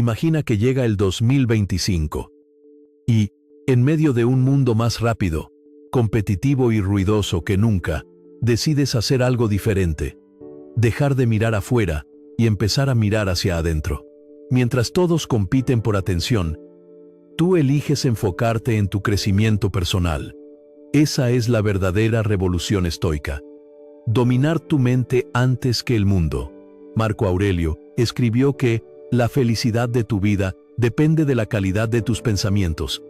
Imagina que llega el 2025 y, en medio de un mundo más rápido, competitivo y ruidoso que nunca, decides hacer algo diferente. Dejar de mirar afuera y empezar a mirar hacia adentro. Mientras todos compiten por atención, tú eliges enfocarte en tu crecimiento personal. Esa es la verdadera revolución estoica. Dominar tu mente antes que el mundo. Marco Aurelio escribió que la felicidad de tu vida depende de la calidad de tus pensamientos.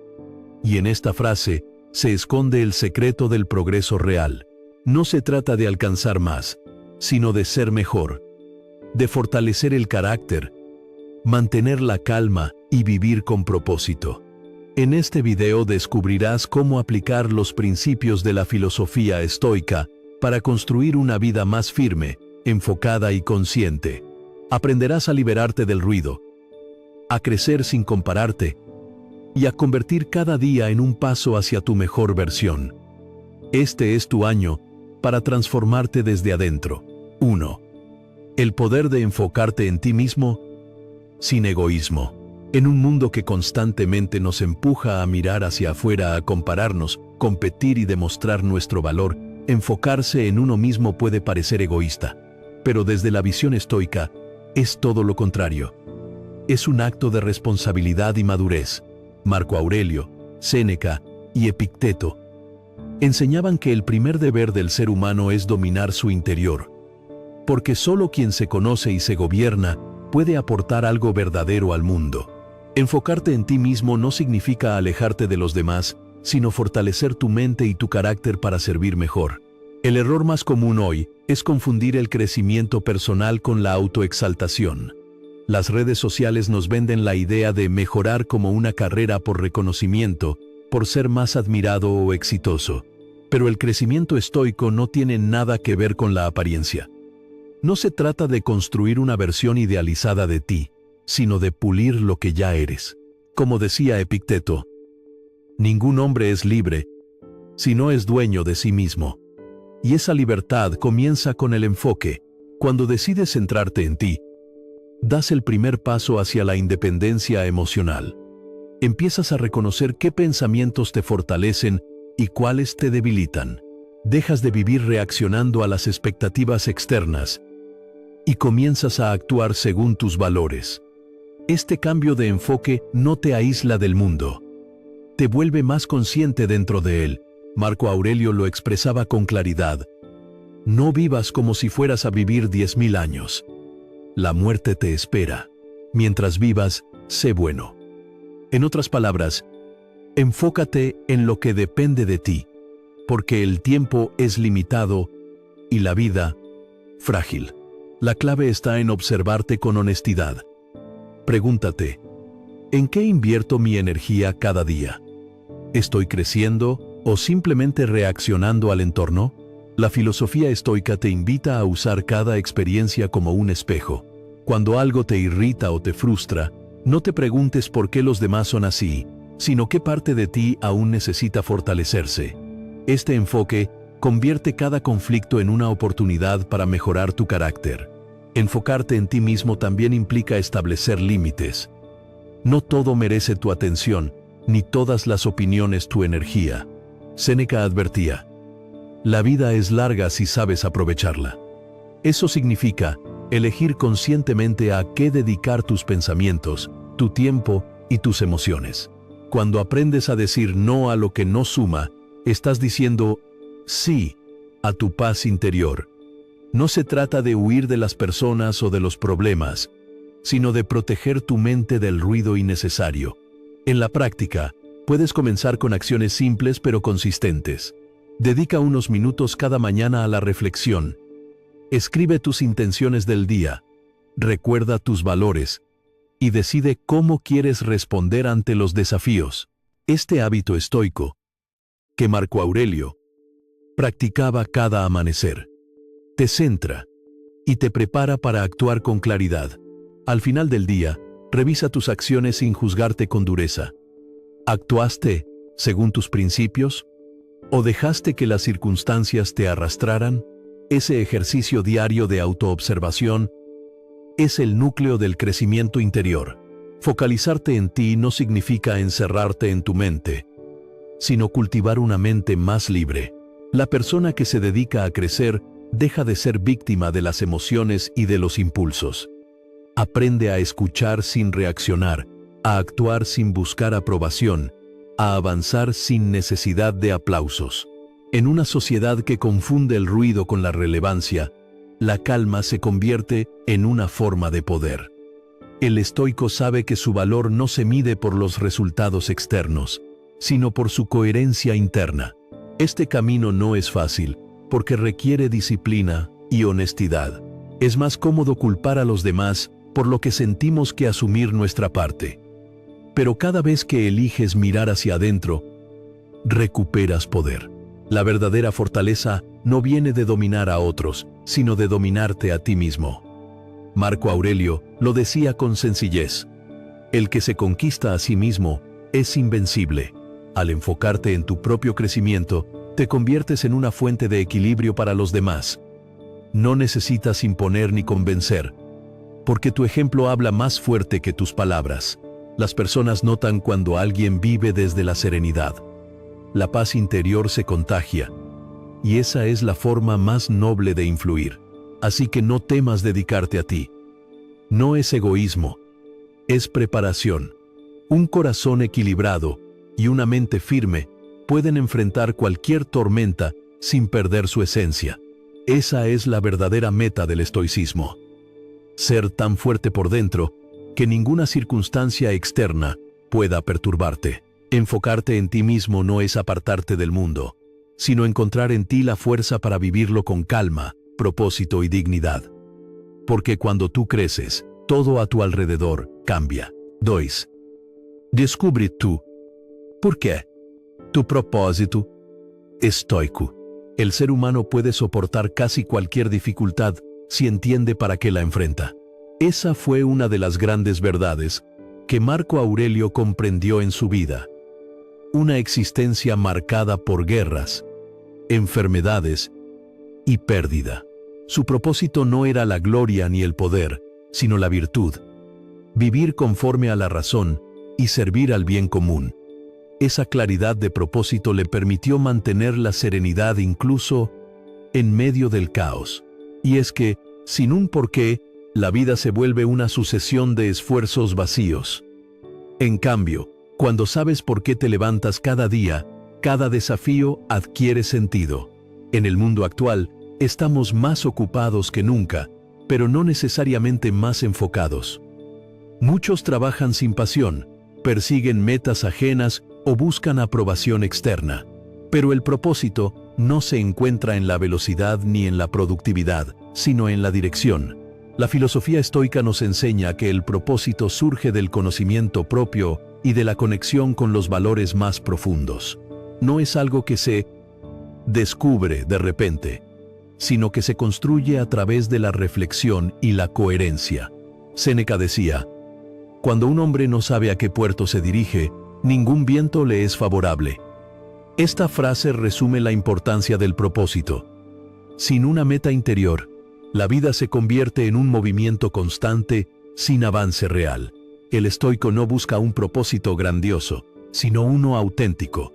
Y en esta frase se esconde el secreto del progreso real. No se trata de alcanzar más, sino de ser mejor, de fortalecer el carácter, mantener la calma y vivir con propósito. En este video descubrirás cómo aplicar los principios de la filosofía estoica para construir una vida más firme, enfocada y consciente. Aprenderás a liberarte del ruido, a crecer sin compararte y a convertir cada día en un paso hacia tu mejor versión. Este es tu año para transformarte desde adentro. 1. El poder de enfocarte en ti mismo sin egoísmo. En un mundo que constantemente nos empuja a mirar hacia afuera, a compararnos, competir y demostrar nuestro valor, enfocarse en uno mismo puede parecer egoísta. Pero desde la visión estoica, es todo lo contrario. Es un acto de responsabilidad y madurez. Marco Aurelio, Séneca y Epicteto enseñaban que el primer deber del ser humano es dominar su interior, porque solo quien se conoce y se gobierna puede aportar algo verdadero al mundo. Enfocarte en ti mismo no significa alejarte de los demás, sino fortalecer tu mente y tu carácter para servir mejor. El error más común hoy es confundir el crecimiento personal con la autoexaltación. Las redes sociales nos venden la idea de mejorar como una carrera por reconocimiento, por ser más admirado o exitoso. Pero el crecimiento estoico no tiene nada que ver con la apariencia. No se trata de construir una versión idealizada de ti, sino de pulir lo que ya eres. Como decía Epicteto, ningún hombre es libre si no es dueño de sí mismo. Y esa libertad comienza con el enfoque. Cuando decides centrarte en ti, das el primer paso hacia la independencia emocional. Empiezas a reconocer qué pensamientos te fortalecen y cuáles te debilitan. Dejas de vivir reaccionando a las expectativas externas y comienzas a actuar según tus valores. Este cambio de enfoque no te aísla del mundo, te vuelve más consciente dentro de él. Marco Aurelio lo expresaba con claridad. No vivas como si fueras a vivir 10.000 años. La muerte te espera. Mientras vivas, sé bueno. En otras palabras, enfócate en lo que depende de ti, porque el tiempo es limitado y la vida, frágil. La clave está en observarte con honestidad. Pregúntate, ¿en qué invierto mi energía cada día? ¿Estoy creciendo o simplemente reaccionando al entorno? La filosofía estoica te invita a usar cada experiencia como un espejo. Cuando algo te irrita o te frustra, no te preguntes por qué los demás son así, sino qué parte de ti aún necesita fortalecerse. Este enfoque convierte cada conflicto en una oportunidad para mejorar tu carácter. Enfocarte en ti mismo también implica establecer límites. No todo merece tu atención, ni todas las opiniones tu energía. Séneca advertía, la vida es larga si sabes aprovecharla. Eso significa elegir conscientemente a qué dedicar tus pensamientos, tu tiempo y tus emociones. Cuando aprendes a decir no a lo que no suma, estás diciendo sí a tu paz interior. No se trata de huir de las personas o de los problemas, sino de proteger tu mente del ruido innecesario. En la práctica, puedes comenzar con acciones simples pero consistentes. Dedica unos minutos cada mañana a la reflexión. Escribe tus intenciones del día, recuerda tus valores y decide cómo quieres responder ante los desafíos. Este hábito estoico, que Marco Aurelio practicaba cada amanecer, te centra y te prepara para actuar con claridad. Al final del día, revisa tus acciones sin juzgarte con dureza. ¿Actuaste según tus principios? ¿O dejaste que las circunstancias te arrastraran? Ese ejercicio diario de autoobservación es el núcleo del crecimiento interior. Focalizarte en ti no significa encerrarte en tu mente, sino cultivar una mente más libre. La persona que se dedica a crecer deja de ser víctima de las emociones y de los impulsos. Aprende a escuchar sin reaccionar, a actuar sin buscar aprobación, a avanzar sin necesidad de aplausos. En una sociedad que confunde el ruido con la relevancia, la calma se convierte en una forma de poder. El estoico sabe que su valor no se mide por los resultados externos, sino por su coherencia interna. Este camino no es fácil, porque requiere disciplina y honestidad. Es más cómodo culpar a los demás por lo que sentimos que asumir nuestra parte. Pero cada vez que eliges mirar hacia adentro, recuperas poder. La verdadera fortaleza no viene de dominar a otros, sino de dominarte a ti mismo. Marco Aurelio lo decía con sencillez: el que se conquista a sí mismo es invencible. Al enfocarte en tu propio crecimiento, te conviertes en una fuente de equilibrio para los demás. No necesitas imponer ni convencer, porque tu ejemplo habla más fuerte que tus palabras. Las personas notan cuando alguien vive desde la serenidad. La paz interior se contagia, y esa es la forma más noble de influir. Así que no temas dedicarte a ti. No es egoísmo, es preparación. Un corazón equilibrado y una mente firme pueden enfrentar cualquier tormenta sin perder su esencia. Esa es la verdadera meta del estoicismo. Ser tan fuerte por dentro que ninguna circunstancia externa pueda perturbarte. Enfocarte en ti mismo no es apartarte del mundo, sino encontrar en ti la fuerza para vivirlo con calma, propósito y dignidad. Porque cuando tú creces, todo a tu alrededor cambia. 2. Descubre tú. ¿Por qué? Tu propósito. Estoico. El ser humano puede soportar casi cualquier dificultad si entiende para qué la enfrenta. Esa fue una de las grandes verdades que Marco Aurelio comprendió en su vida. Una existencia marcada por guerras, enfermedades y pérdida. Su propósito no era la gloria ni el poder, sino la virtud. Vivir conforme a la razón y servir al bien común. Esa claridad de propósito le permitió mantener la serenidad incluso en medio del caos. Y es que, sin un porqué, la vida se vuelve una sucesión de esfuerzos vacíos. En cambio, cuando sabes por qué te levantas cada día, cada desafío adquiere sentido. En el mundo actual, estamos más ocupados que nunca, pero no necesariamente más enfocados. Muchos trabajan sin pasión, persiguen metas ajenas o buscan aprobación externa. Pero el propósito no se encuentra en la velocidad ni en la productividad, sino en la dirección. La filosofía estoica nos enseña que el propósito surge del conocimiento propio y de la conexión con los valores más profundos. No es algo que se descubre de repente, sino que se construye a través de la reflexión y la coherencia. Séneca decía: cuando un hombre no sabe a qué puerto se dirige, ningún viento le es favorable. Esta frase resume la importancia del propósito. Sin una meta interior, la vida se convierte en un movimiento constante, sin avance real. El estoico no busca un propósito grandioso, sino uno auténtico.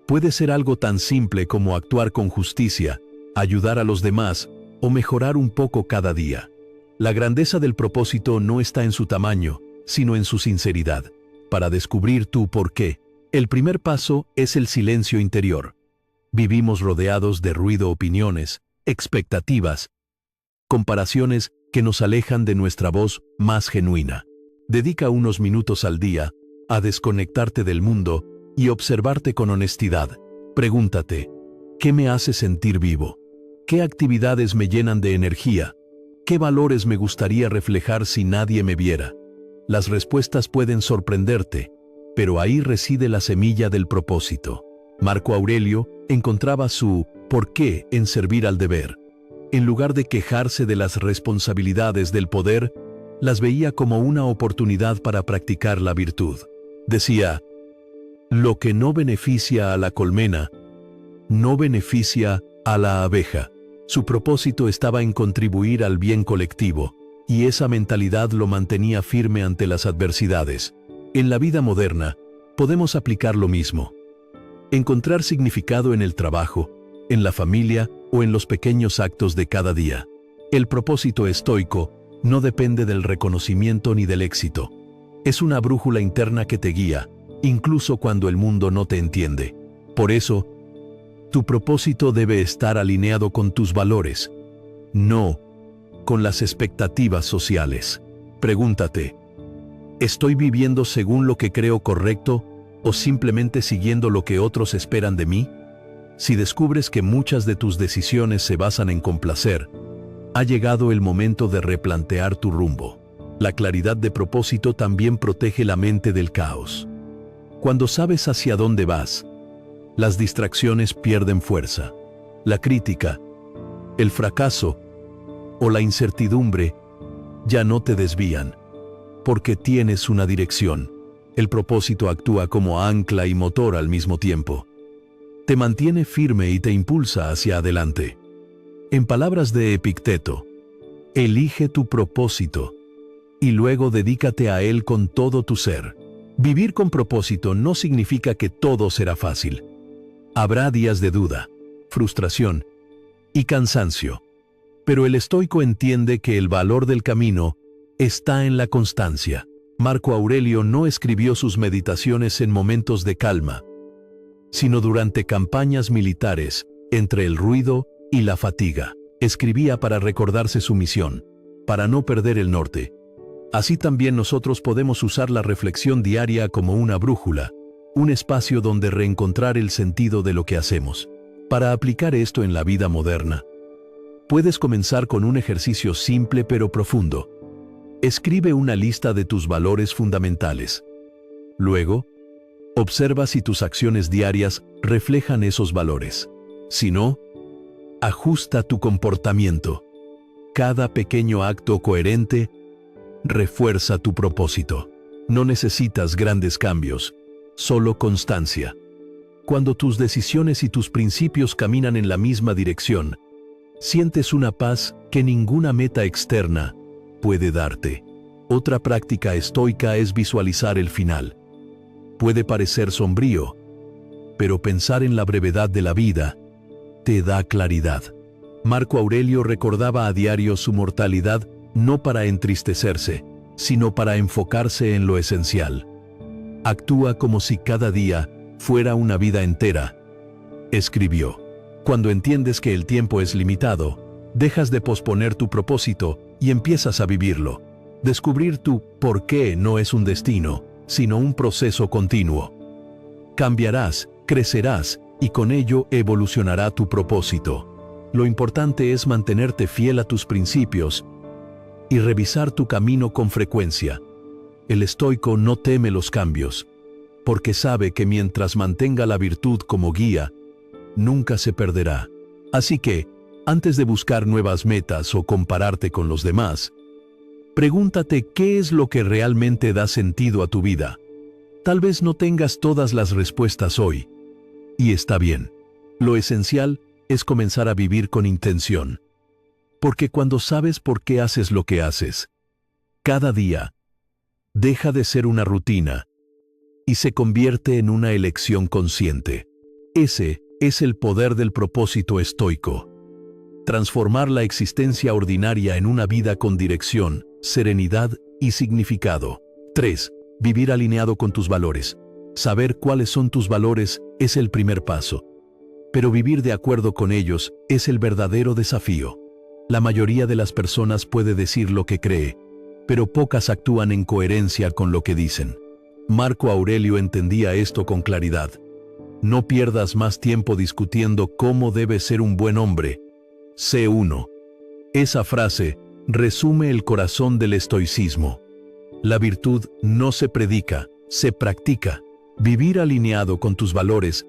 Puede ser algo tan simple como actuar con justicia, ayudar a los demás o mejorar un poco cada día. La grandeza del propósito no está en su tamaño, sino en su sinceridad. Para descubrir tu por qué, el primer paso es el silencio interior. Vivimos rodeados de ruido, opiniones, expectativas, comparaciones que nos alejan de nuestra voz más genuina. Dedica unos minutos al día a desconectarte del mundo y observarte con honestidad. Pregúntate: ¿qué me hace sentir vivo? ¿Qué actividades me llenan de energía? ¿Qué valores me gustaría reflejar si nadie me viera? Las respuestas pueden sorprenderte, pero ahí reside la semilla del propósito. Marco Aurelio encontraba su ¿por qué? En servir al deber. En lugar de quejarse de las responsabilidades del poder, las veía como una oportunidad para practicar la virtud. Decía: lo que no beneficia a la colmena, no beneficia a la abeja. Su propósito estaba en contribuir al bien colectivo, y esa mentalidad lo mantenía firme ante las adversidades. En la vida moderna, podemos aplicar lo mismo. Encontrar significado en el trabajo, en la familia o en los pequeños actos de cada día. El propósito estoico no depende del reconocimiento ni del éxito. Es una brújula interna que te guía, incluso cuando el mundo no te entiende. Por eso, tu propósito debe estar alineado con tus valores, no con las expectativas sociales. Pregúntate, ¿estoy viviendo según lo que creo correcto o simplemente siguiendo lo que otros esperan de mí? Si descubres que muchas de tus decisiones se basan en complacer, ha llegado el momento de replantear tu rumbo. La claridad de propósito también protege la mente del caos. Cuando sabes hacia dónde vas, las distracciones pierden fuerza. La crítica, el fracaso o la incertidumbre ya no te desvían, porque tienes una dirección. El propósito actúa como ancla y motor al mismo tiempo. Te mantiene firme y te impulsa hacia adelante. En palabras de Epicteto, elige tu propósito y luego dedícate a él con todo tu ser. Vivir con propósito no significa que todo será fácil. Habrá días de duda, frustración y cansancio. Pero el estoico entiende que el valor del camino está en la constancia. Marco Aurelio no escribió sus meditaciones en momentos de calma, sino durante campañas militares, entre el ruido y la fatiga. Escribía para recordarse su misión, para no perder el norte. Así también nosotros podemos usar la reflexión diaria como una brújula, un espacio donde reencontrar el sentido de lo que hacemos. Para aplicar esto en la vida moderna, puedes comenzar con un ejercicio simple pero profundo. Escribe una lista de tus valores fundamentales. Luego, observa si tus acciones diarias reflejan esos valores. Si no, ajusta tu comportamiento. Cada pequeño acto coherente refuerza tu propósito. No necesitas grandes cambios, solo constancia. Cuando tus decisiones y tus principios caminan en la misma dirección, sientes una paz que ninguna meta externa puede darte. Otra práctica estoica es visualizar el final. Puede parecer sombrío, pero pensar en la brevedad de la vida te da claridad. Marco Aurelio recordaba a diario su mortalidad no para entristecerse, sino para enfocarse en lo esencial. Actúa como si cada día fuera una vida entera, escribió. Cuando entiendes que el tiempo es limitado, dejas de posponer tu propósito y empiezas a vivirlo. Descubrir tu por qué no es un destino, sino un proceso continuo. Cambiarás, crecerás y con ello evolucionará tu propósito. Lo importante es mantenerte fiel a tus principios y revisar tu camino con frecuencia. El estoico no teme los cambios, porque sabe que mientras mantenga la virtud como guía, nunca se perderá. Así que, antes de buscar nuevas metas o compararte con los demás, pregúntate qué es lo que realmente da sentido a tu vida. Tal vez no tengas todas las respuestas hoy, y está bien. Lo esencial es comenzar a vivir con intención. Porque cuando sabes por qué haces lo que haces, cada día deja de ser una rutina y se convierte en una elección consciente. Ese es el poder del propósito estoico. Transformar la existencia ordinaria en una vida con dirección, serenidad y significado. 3. Vivir alineado con tus valores. Saber cuáles son tus valores es el primer paso. Pero vivir de acuerdo con ellos es el verdadero desafío. La mayoría de las personas puede decir lo que cree, pero pocas actúan en coherencia con lo que dicen. Marco Aurelio entendía esto con claridad. No pierdas más tiempo discutiendo cómo debe ser un buen hombre. Sé uno. Esa frase resume el corazón del estoicismo. La virtud no se predica, se practica. Vivir alineado con tus valores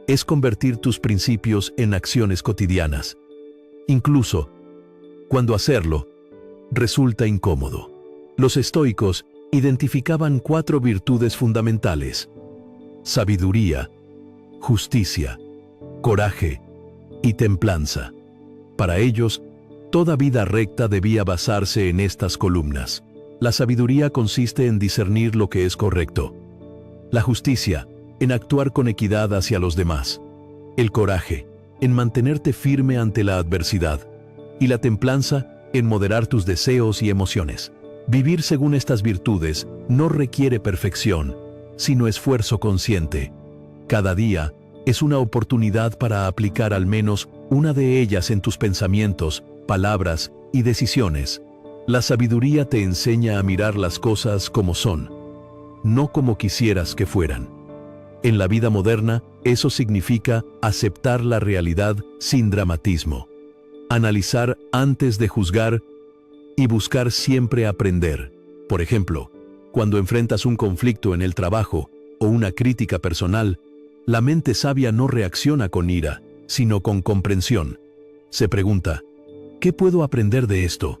es convertir tus principios en acciones cotidianas, incluso cuando hacerlo resulta incómodo. Los estoicos identificaban 4 virtudes fundamentales: sabiduría, justicia, coraje y templanza. Para ellos, Toda vida recta debía basarse en estas columnas. La sabiduría consiste en discernir lo que es correcto. La justicia, en actuar con equidad hacia los demás. El coraje, en mantenerte firme ante la adversidad. Y la templanza, en moderar tus deseos y emociones. Vivir según estas virtudes no requiere perfección, sino esfuerzo consciente. Cada día es una oportunidad para aplicar al menos una de ellas en tus pensamientos, palabras y decisiones. La sabiduría te enseña a mirar las cosas como son, no como quisieras que fueran. En la vida moderna, eso significa aceptar la realidad sin dramatismo, analizar antes de juzgar y buscar siempre aprender. Por ejemplo, cuando enfrentas un conflicto en el trabajo o una crítica personal, la mente sabia no reacciona con ira, sino con comprensión. Se pregunta, ¿qué puedo aprender de esto?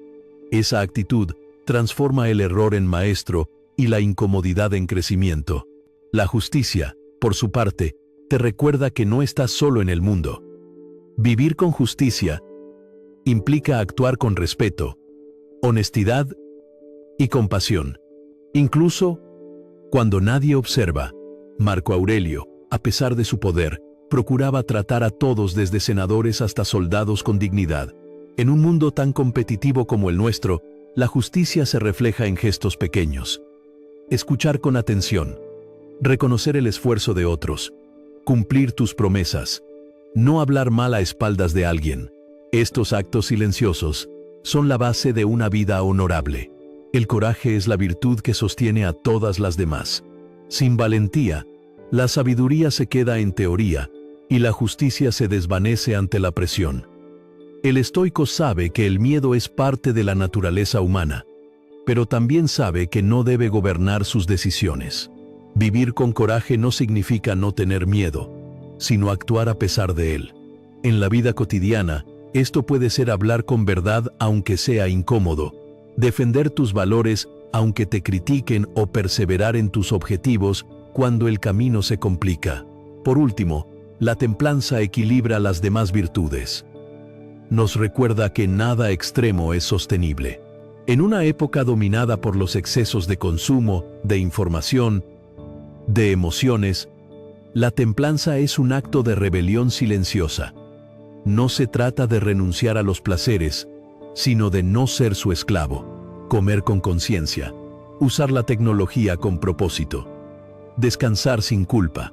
Esa actitud transforma el error en maestro y la incomodidad en crecimiento. La justicia, por su parte, te recuerda que no estás solo en el mundo. Vivir con justicia implica actuar con respeto, honestidad y compasión, incluso cuando nadie observa. Marco Aurelio, a pesar de su poder, procuraba tratar a todos desde senadores hasta soldados con dignidad. En un mundo tan competitivo como el nuestro, la justicia se refleja en gestos pequeños. Escuchar con atención, reconocer el esfuerzo de otros, cumplir tus promesas, no hablar mal a espaldas de alguien. Estos actos silenciosos son la base de una vida honorable. El coraje es la virtud que sostiene a todas las demás. Sin valentía, la sabiduría se queda en teoría y la justicia se desvanece ante la presión. El estoico sabe que el miedo es parte de la naturaleza humana, pero también sabe que no debe gobernar sus decisiones. Vivir con coraje no significa no tener miedo, sino actuar a pesar de él. En la vida cotidiana, esto puede ser hablar con verdad aunque sea incómodo, defender tus valores aunque te critiquen o perseverar en tus objetivos cuando el camino se complica. Por último, la templanza equilibra las demás virtudes. Nos recuerda que nada extremo es sostenible. En una época dominada por los excesos de consumo, de información, de emociones, la templanza es un acto de rebelión silenciosa. No se trata de renunciar a los placeres, sino de no ser su esclavo, comer con conciencia, usar la tecnología con propósito, descansar sin culpa,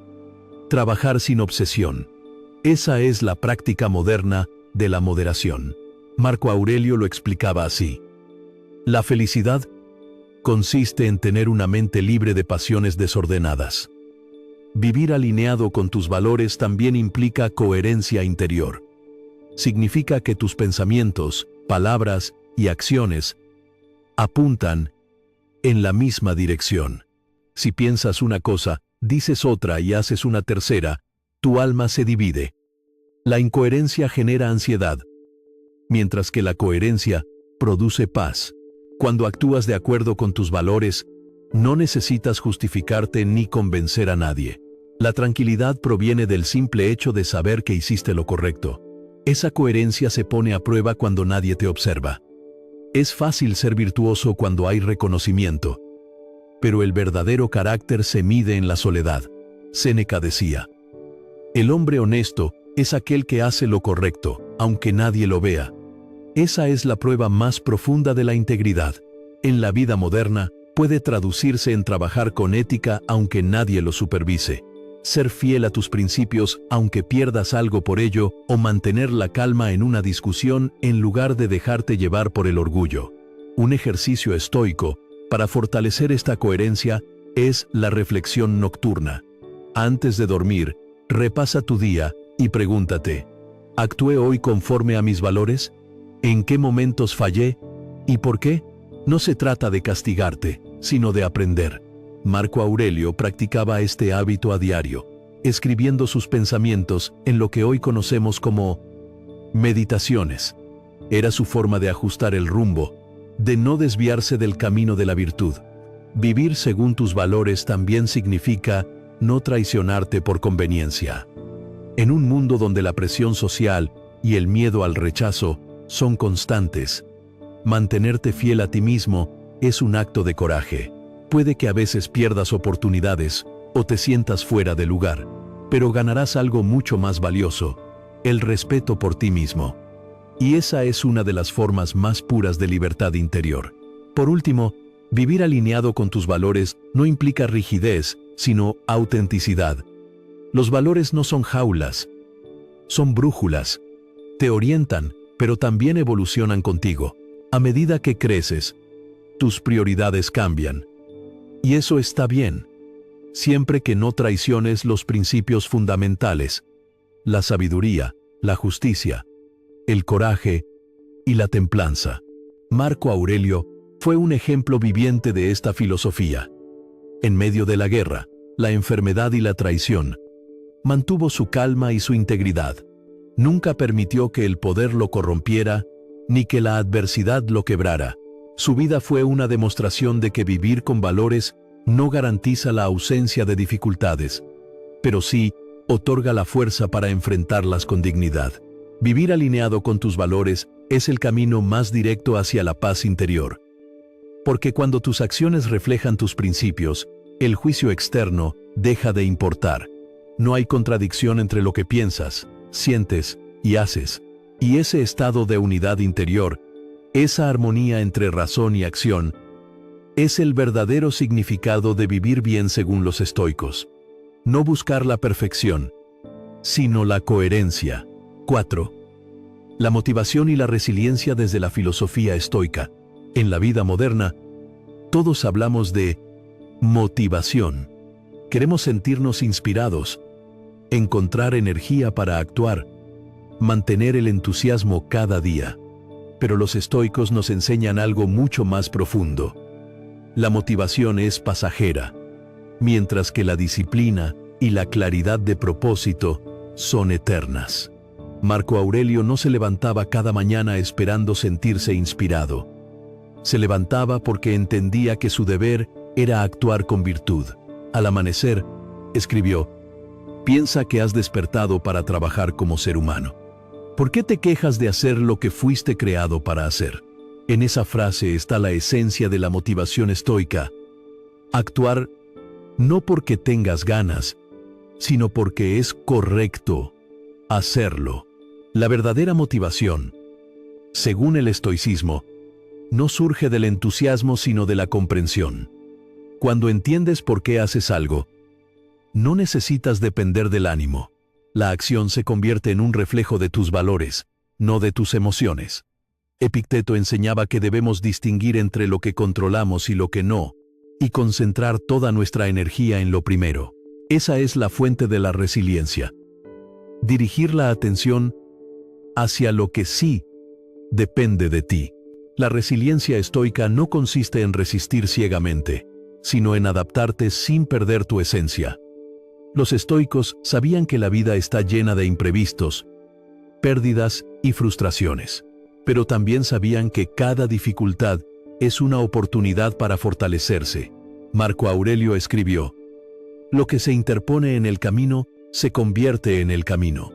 trabajar sin obsesión. Esa es la práctica moderna de la moderación. Marco Aurelio lo explicaba así. La felicidad consiste en tener una mente libre de pasiones desordenadas. Vivir alineado con tus valores también implica coherencia interior. Significa que tus pensamientos, palabras y acciones apuntan en la misma dirección. Si piensas una cosa, dices otra y haces una tercera, tu alma se divide. La incoherencia genera ansiedad, mientras que la coherencia produce paz. Cuando actúas de acuerdo con tus valores, no necesitas justificarte ni convencer a nadie. La tranquilidad proviene del simple hecho de saber que hiciste lo correcto. Esa coherencia se pone a prueba cuando nadie te observa. Es fácil ser virtuoso cuando hay reconocimiento, pero el verdadero carácter se mide en la soledad. Séneca decía, el hombre honesto es aquel que hace lo correcto, aunque nadie lo vea. Esa es la prueba más profunda de la integridad. En la vida moderna, puede traducirse en trabajar con ética aunque nadie lo supervise, ser fiel a tus principios aunque pierdas algo por ello, o mantener la calma en una discusión en lugar de dejarte llevar por el orgullo. Un ejercicio estoico para fortalecer esta coherencia es la reflexión nocturna. Antes de dormir, repasa tu día y pregúntate, ¿actué hoy conforme a mis valores? ¿En qué momentos fallé? ¿Y por qué? No se trata de castigarte, sino de aprender. Marco Aurelio practicaba este hábito a diario, escribiendo sus pensamientos en lo que hoy conocemos como meditaciones. Era su forma de ajustar el rumbo, de no desviarse del camino de la virtud. Vivir según tus valores también significa no traicionarte por conveniencia. En un mundo donde la presión social y el miedo al rechazo son constantes. Mantenerte fiel a ti mismo es un acto de coraje. Puede que a veces pierdas oportunidades o te sientas fuera de lugar, pero ganarás algo mucho más valioso: el respeto por ti mismo. Y esa es una de las formas más puras de libertad interior. Por último, vivir alineado con tus valores no implica rigidez, sino autenticidad. Los valores no son jaulas, son brújulas. Te orientan, pero también evolucionan contigo. A medida que creces, tus prioridades cambian. Y eso está bien, siempre que no traiciones los principios fundamentales: la sabiduría, la justicia, el coraje y la templanza. Marco Aurelio fue un ejemplo viviente de esta filosofía. En medio de la guerra, la enfermedad y la traición, mantuvo su calma y su integridad. Nunca permitió que el poder lo corrompiera, ni que la adversidad lo quebrara. Su vida fue una demostración de que vivir con valores no garantiza la ausencia de dificultades, pero sí otorga la fuerza para enfrentarlas con dignidad. Vivir alineado con tus valores es el camino más directo hacia la paz interior. Porque cuando tus acciones reflejan tus principios, el juicio externo deja de importar. No hay contradicción entre lo que piensas, sientes y haces. Y ese estado de unidad interior, esa armonía entre razón y acción, es el verdadero significado de vivir bien según los estoicos. No buscar la perfección, sino la coherencia. 4. La motivación y la resiliencia desde la filosofía estoica. En la vida moderna, todos hablamos de motivación. Queremos sentirnos inspirados, encontrar energía para actuar, mantener el entusiasmo cada día. Pero los estoicos nos enseñan algo mucho más profundo. La motivación es pasajera, mientras que la disciplina y la claridad de propósito son eternas. Marco Aurelio no se levantaba cada mañana esperando sentirse inspirado. Se levantaba porque entendía que su deber era actuar con virtud. Al amanecer, escribió: piensa que has despertado para trabajar como ser humano. ¿Por qué te quejas de hacer lo que fuiste creado para hacer? En esa frase está la esencia de la motivación estoica. Actuar no porque tengas ganas, sino porque es correcto hacerlo. La verdadera motivación, según el estoicismo, no surge del entusiasmo sino de la comprensión. Cuando entiendes por qué haces algo, no necesitas depender del ánimo. La acción se convierte en un reflejo de tus valores, no de tus emociones. Epicteto enseñaba que debemos distinguir entre lo que controlamos y lo que no, y concentrar toda nuestra energía en lo primero. Esa es la fuente de la resiliencia. Dirigir la atención hacia lo que sí depende de ti. La resiliencia estoica no consiste en resistir ciegamente, sino en adaptarte sin perder tu esencia. Los estoicos sabían que la vida está llena de imprevistos, pérdidas y frustraciones, pero también sabían que cada dificultad es una oportunidad para fortalecerse. Marco Aurelio escribió: lo que se interpone en el camino se convierte en el camino.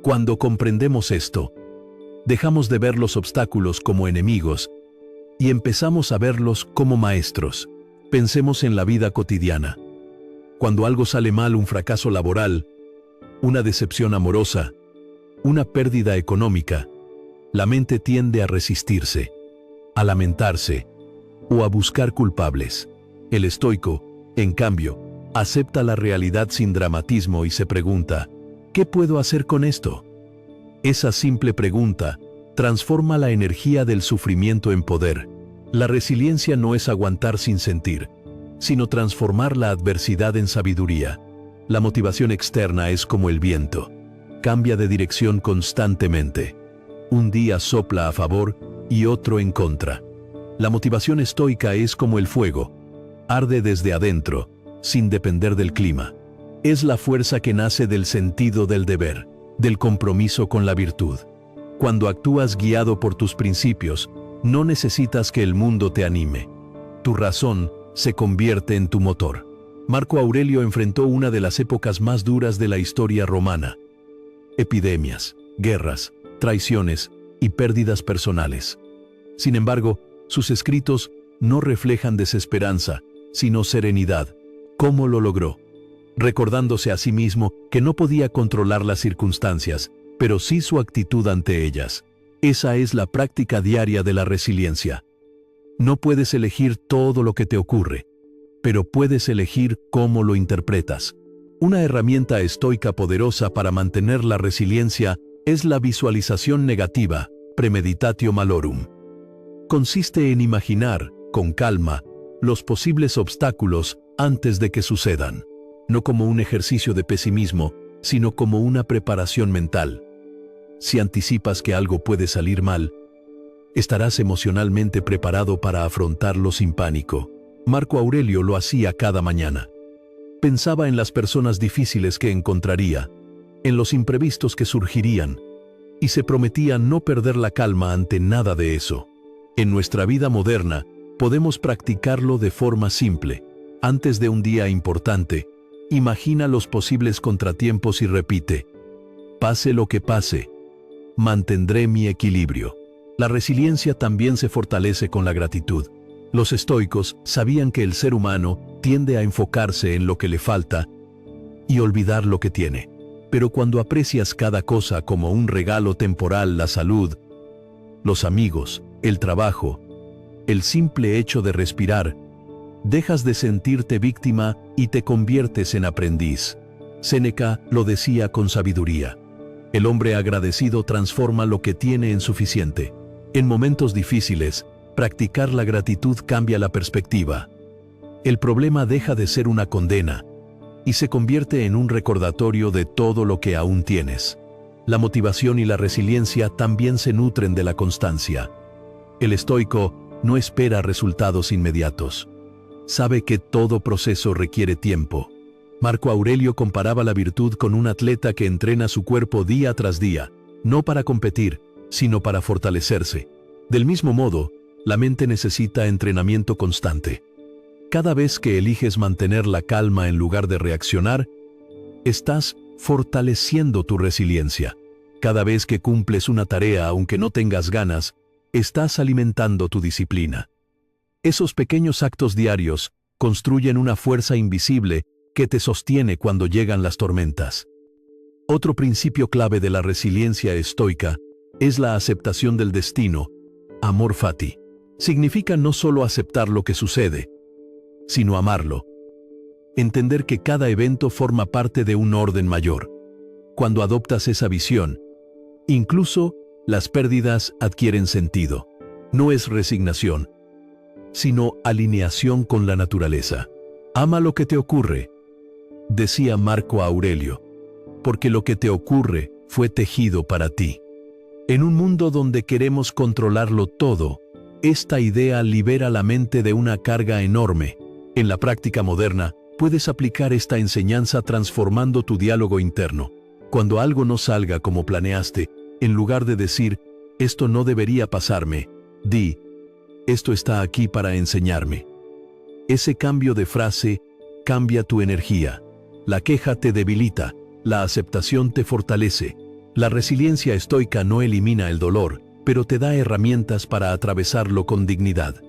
Cuando comprendemos esto, dejamos de ver los obstáculos como enemigos y empezamos a verlos como maestros. Pensemos en la vida cotidiana. Cuando algo sale mal, un fracaso laboral, una decepción amorosa, una pérdida económica, la mente tiende a resistirse, a lamentarse o a buscar culpables. El estoico, en cambio, acepta la realidad sin dramatismo y se pregunta: ¿qué puedo hacer con esto? Esa simple pregunta transforma la energía del sufrimiento en poder. La resiliencia no es aguantar sin sentir, sino transformar la adversidad en sabiduría. La motivación externa es como el viento. Cambia de dirección constantemente. Un día sopla a favor y otro en contra. La motivación estoica es como el fuego. Arde desde adentro, sin depender del clima. Es la fuerza que nace del sentido del deber, del compromiso con la virtud. Cuando actúas guiado por tus principios, no necesitas que el mundo te anime. Tu razón se convierte en tu motor. Marco Aurelio enfrentó una de las épocas más duras de la historia romana. Epidemias, guerras, traiciones y pérdidas personales. Sin embargo, sus escritos no reflejan desesperanza, sino serenidad. ¿Cómo lo logró? Recordándose a sí mismo que no podía controlar las circunstancias, pero sí su actitud ante ellas. Esa es la práctica diaria de la resiliencia. No puedes elegir todo lo que te ocurre, pero puedes elegir cómo lo interpretas. Una herramienta estoica poderosa para mantener la resiliencia es la visualización negativa, premeditatio malorum. Consiste en imaginar, con calma, los posibles obstáculos antes de que sucedan, no como un ejercicio de pesimismo, sino como una preparación mental. Si anticipas que algo puede salir mal, estarás emocionalmente preparado para afrontarlo sin pánico. Marco Aurelio lo hacía cada mañana. Pensaba en las personas difíciles que encontraría, en los imprevistos que surgirían, y se prometía no perder la calma ante nada de eso. En nuestra vida moderna, podemos practicarlo de forma simple. Antes de un día importante, imagina los posibles contratiempos y repite: pase lo que pase, mantendré mi equilibrio. La resiliencia también se fortalece con la gratitud. Los estoicos sabían que el ser humano tiende a enfocarse en lo que le falta y olvidar lo que tiene. Pero cuando aprecias cada cosa como un regalo temporal, la salud, los amigos, el trabajo, el simple hecho de respirar, dejas de sentirte víctima y te conviertes en aprendiz. Séneca lo decía con sabiduría: el hombre agradecido transforma lo que tiene en suficiente. En momentos difíciles, practicar la gratitud cambia la perspectiva. El problema deja de ser una condena y se convierte en un recordatorio de todo lo que aún tienes. La motivación y la resiliencia también se nutren de la constancia. El estoico no espera resultados inmediatos. Sabe que todo proceso requiere tiempo. Marco Aurelio comparaba la virtud con un atleta que entrena su cuerpo día tras día, no para competir, sino para fortalecerse. Del mismo modo, la mente necesita entrenamiento constante. Cada vez que eliges mantener la calma en lugar de reaccionar, estás fortaleciendo tu resiliencia. Cada vez que cumples una tarea aunque no tengas ganas, estás alimentando tu disciplina. Esos pequeños actos diarios construyen una fuerza invisible que te sostiene cuando llegan las tormentas. Otro principio clave de la resiliencia estoica es la aceptación del destino, amor fati. Significa no solo aceptar lo que sucede, sino amarlo. Entender que cada evento forma parte de un orden mayor. Cuando adoptas esa visión, incluso las pérdidas adquieren sentido. No es resignación, sino alineación con la naturaleza. Ama lo que te ocurre, decía Marco Aurelio, porque lo que te ocurre fue tejido para ti. En un mundo donde queremos controlarlo todo, esta idea libera la mente de una carga enorme. En la práctica moderna, puedes aplicar esta enseñanza transformando tu diálogo interno. Cuando algo no salga como planeaste, en lugar de decir, esto no debería pasarme, di, esto está aquí para enseñarme. Ese cambio de frase cambia tu energía. La queja te debilita, la aceptación te fortalece. La resiliencia estoica no elimina el dolor, pero te da herramientas para atravesarlo con dignidad.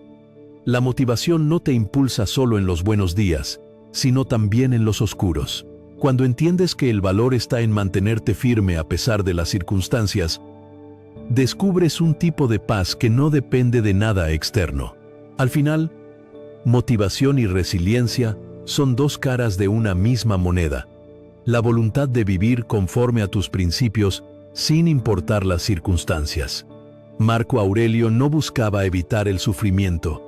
La motivación no te impulsa solo en los buenos días, sino también en los oscuros. Cuando entiendes que el valor está en mantenerte firme a pesar de las circunstancias, descubres un tipo de paz que no depende de nada externo. Al final, motivación y resiliencia son dos caras de una misma moneda. La voluntad de vivir conforme a tus principios sin importar las circunstancias. Marco Aurelio no buscaba evitar el sufrimiento,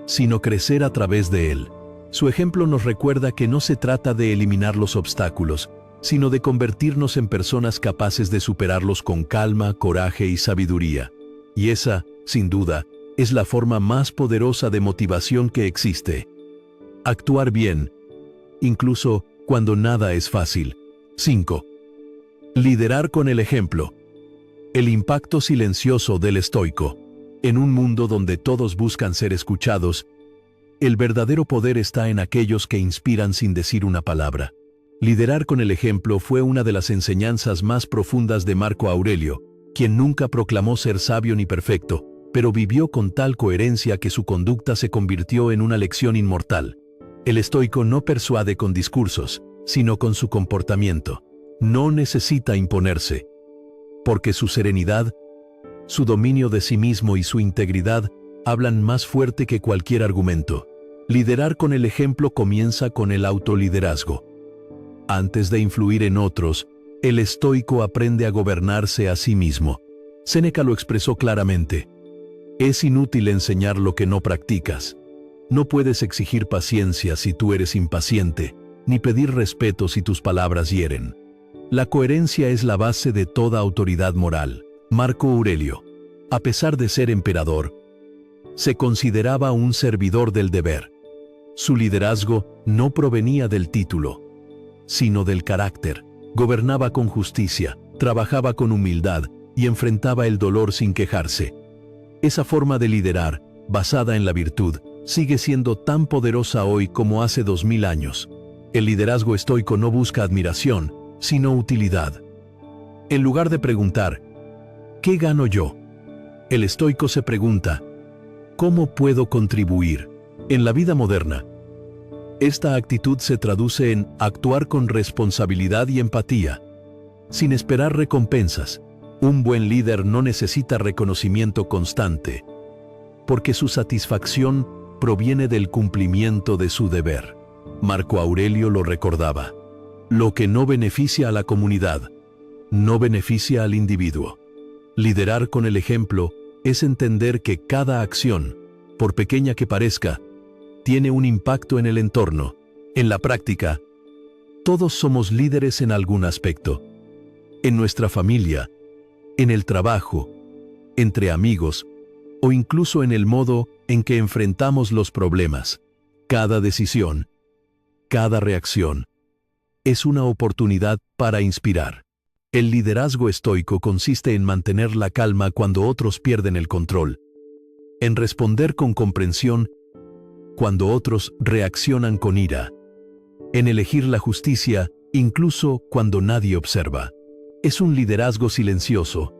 sino crecer a través de él. Su ejemplo nos recuerda que no se trata de eliminar los obstáculos, sino de convertirnos en personas capaces de superarlos con calma, coraje y sabiduría. Y esa, sin duda, es la forma más poderosa de motivación que existe. Actuar bien, incluso cuando nada es fácil. 5. Liderar con el ejemplo. El impacto silencioso del estoico. En un mundo donde todos buscan ser escuchados, el verdadero poder está en aquellos que inspiran sin decir una palabra. Liderar con el ejemplo fue una de las enseñanzas más profundas de Marco Aurelio, quien nunca proclamó ser sabio ni perfecto, pero vivió con tal coherencia que su conducta se convirtió en una lección inmortal. El estoico no persuade con discursos, sino con su comportamiento. No necesita imponerse, porque su serenidad, su dominio de sí mismo y su integridad hablan más fuerte que cualquier argumento. Liderar con el ejemplo comienza con el autoliderazgo. Antes de influir en otros, el estoico aprende a gobernarse a sí mismo. Séneca lo expresó claramente. Es inútil enseñar lo que no practicas. No puedes exigir paciencia si tú eres impaciente, ni pedir respeto si tus palabras hieren. La coherencia es la base de toda autoridad moral. Marco Aurelio, a pesar de ser emperador, se consideraba un servidor del deber. Su liderazgo no provenía del título, sino del carácter. Gobernaba con justicia, trabajaba con humildad y enfrentaba el dolor sin quejarse. Esa forma de liderar, basada en la virtud, sigue siendo tan poderosa hoy como hace 2000 años. El liderazgo estoico no busca admiración, sino utilidad. En lugar de preguntar, ¿qué gano yo?, el estoico se pregunta, ¿cómo puedo contribuir? En la vida moderna, esta actitud se traduce en actuar con responsabilidad y empatía, sin esperar recompensas. Un buen líder no necesita reconocimiento constante, porque su satisfacción proviene del cumplimiento de su deber. Marco Aurelio lo recordaba. Lo que no beneficia a la comunidad, no beneficia al individuo. Liderar con el ejemplo es entender que cada acción, por pequeña que parezca, tiene un impacto en el entorno. En la práctica, todos somos líderes en algún aspecto. En nuestra familia, en el trabajo, entre amigos, o incluso en el modo en que enfrentamos los problemas. Cada decisión, cada reacción, es una oportunidad para inspirar. El liderazgo estoico consiste en mantener la calma cuando otros pierden el control, en responder con comprensión cuando otros reaccionan con ira, en elegir la justicia incluso cuando nadie observa. Es un liderazgo silencioso,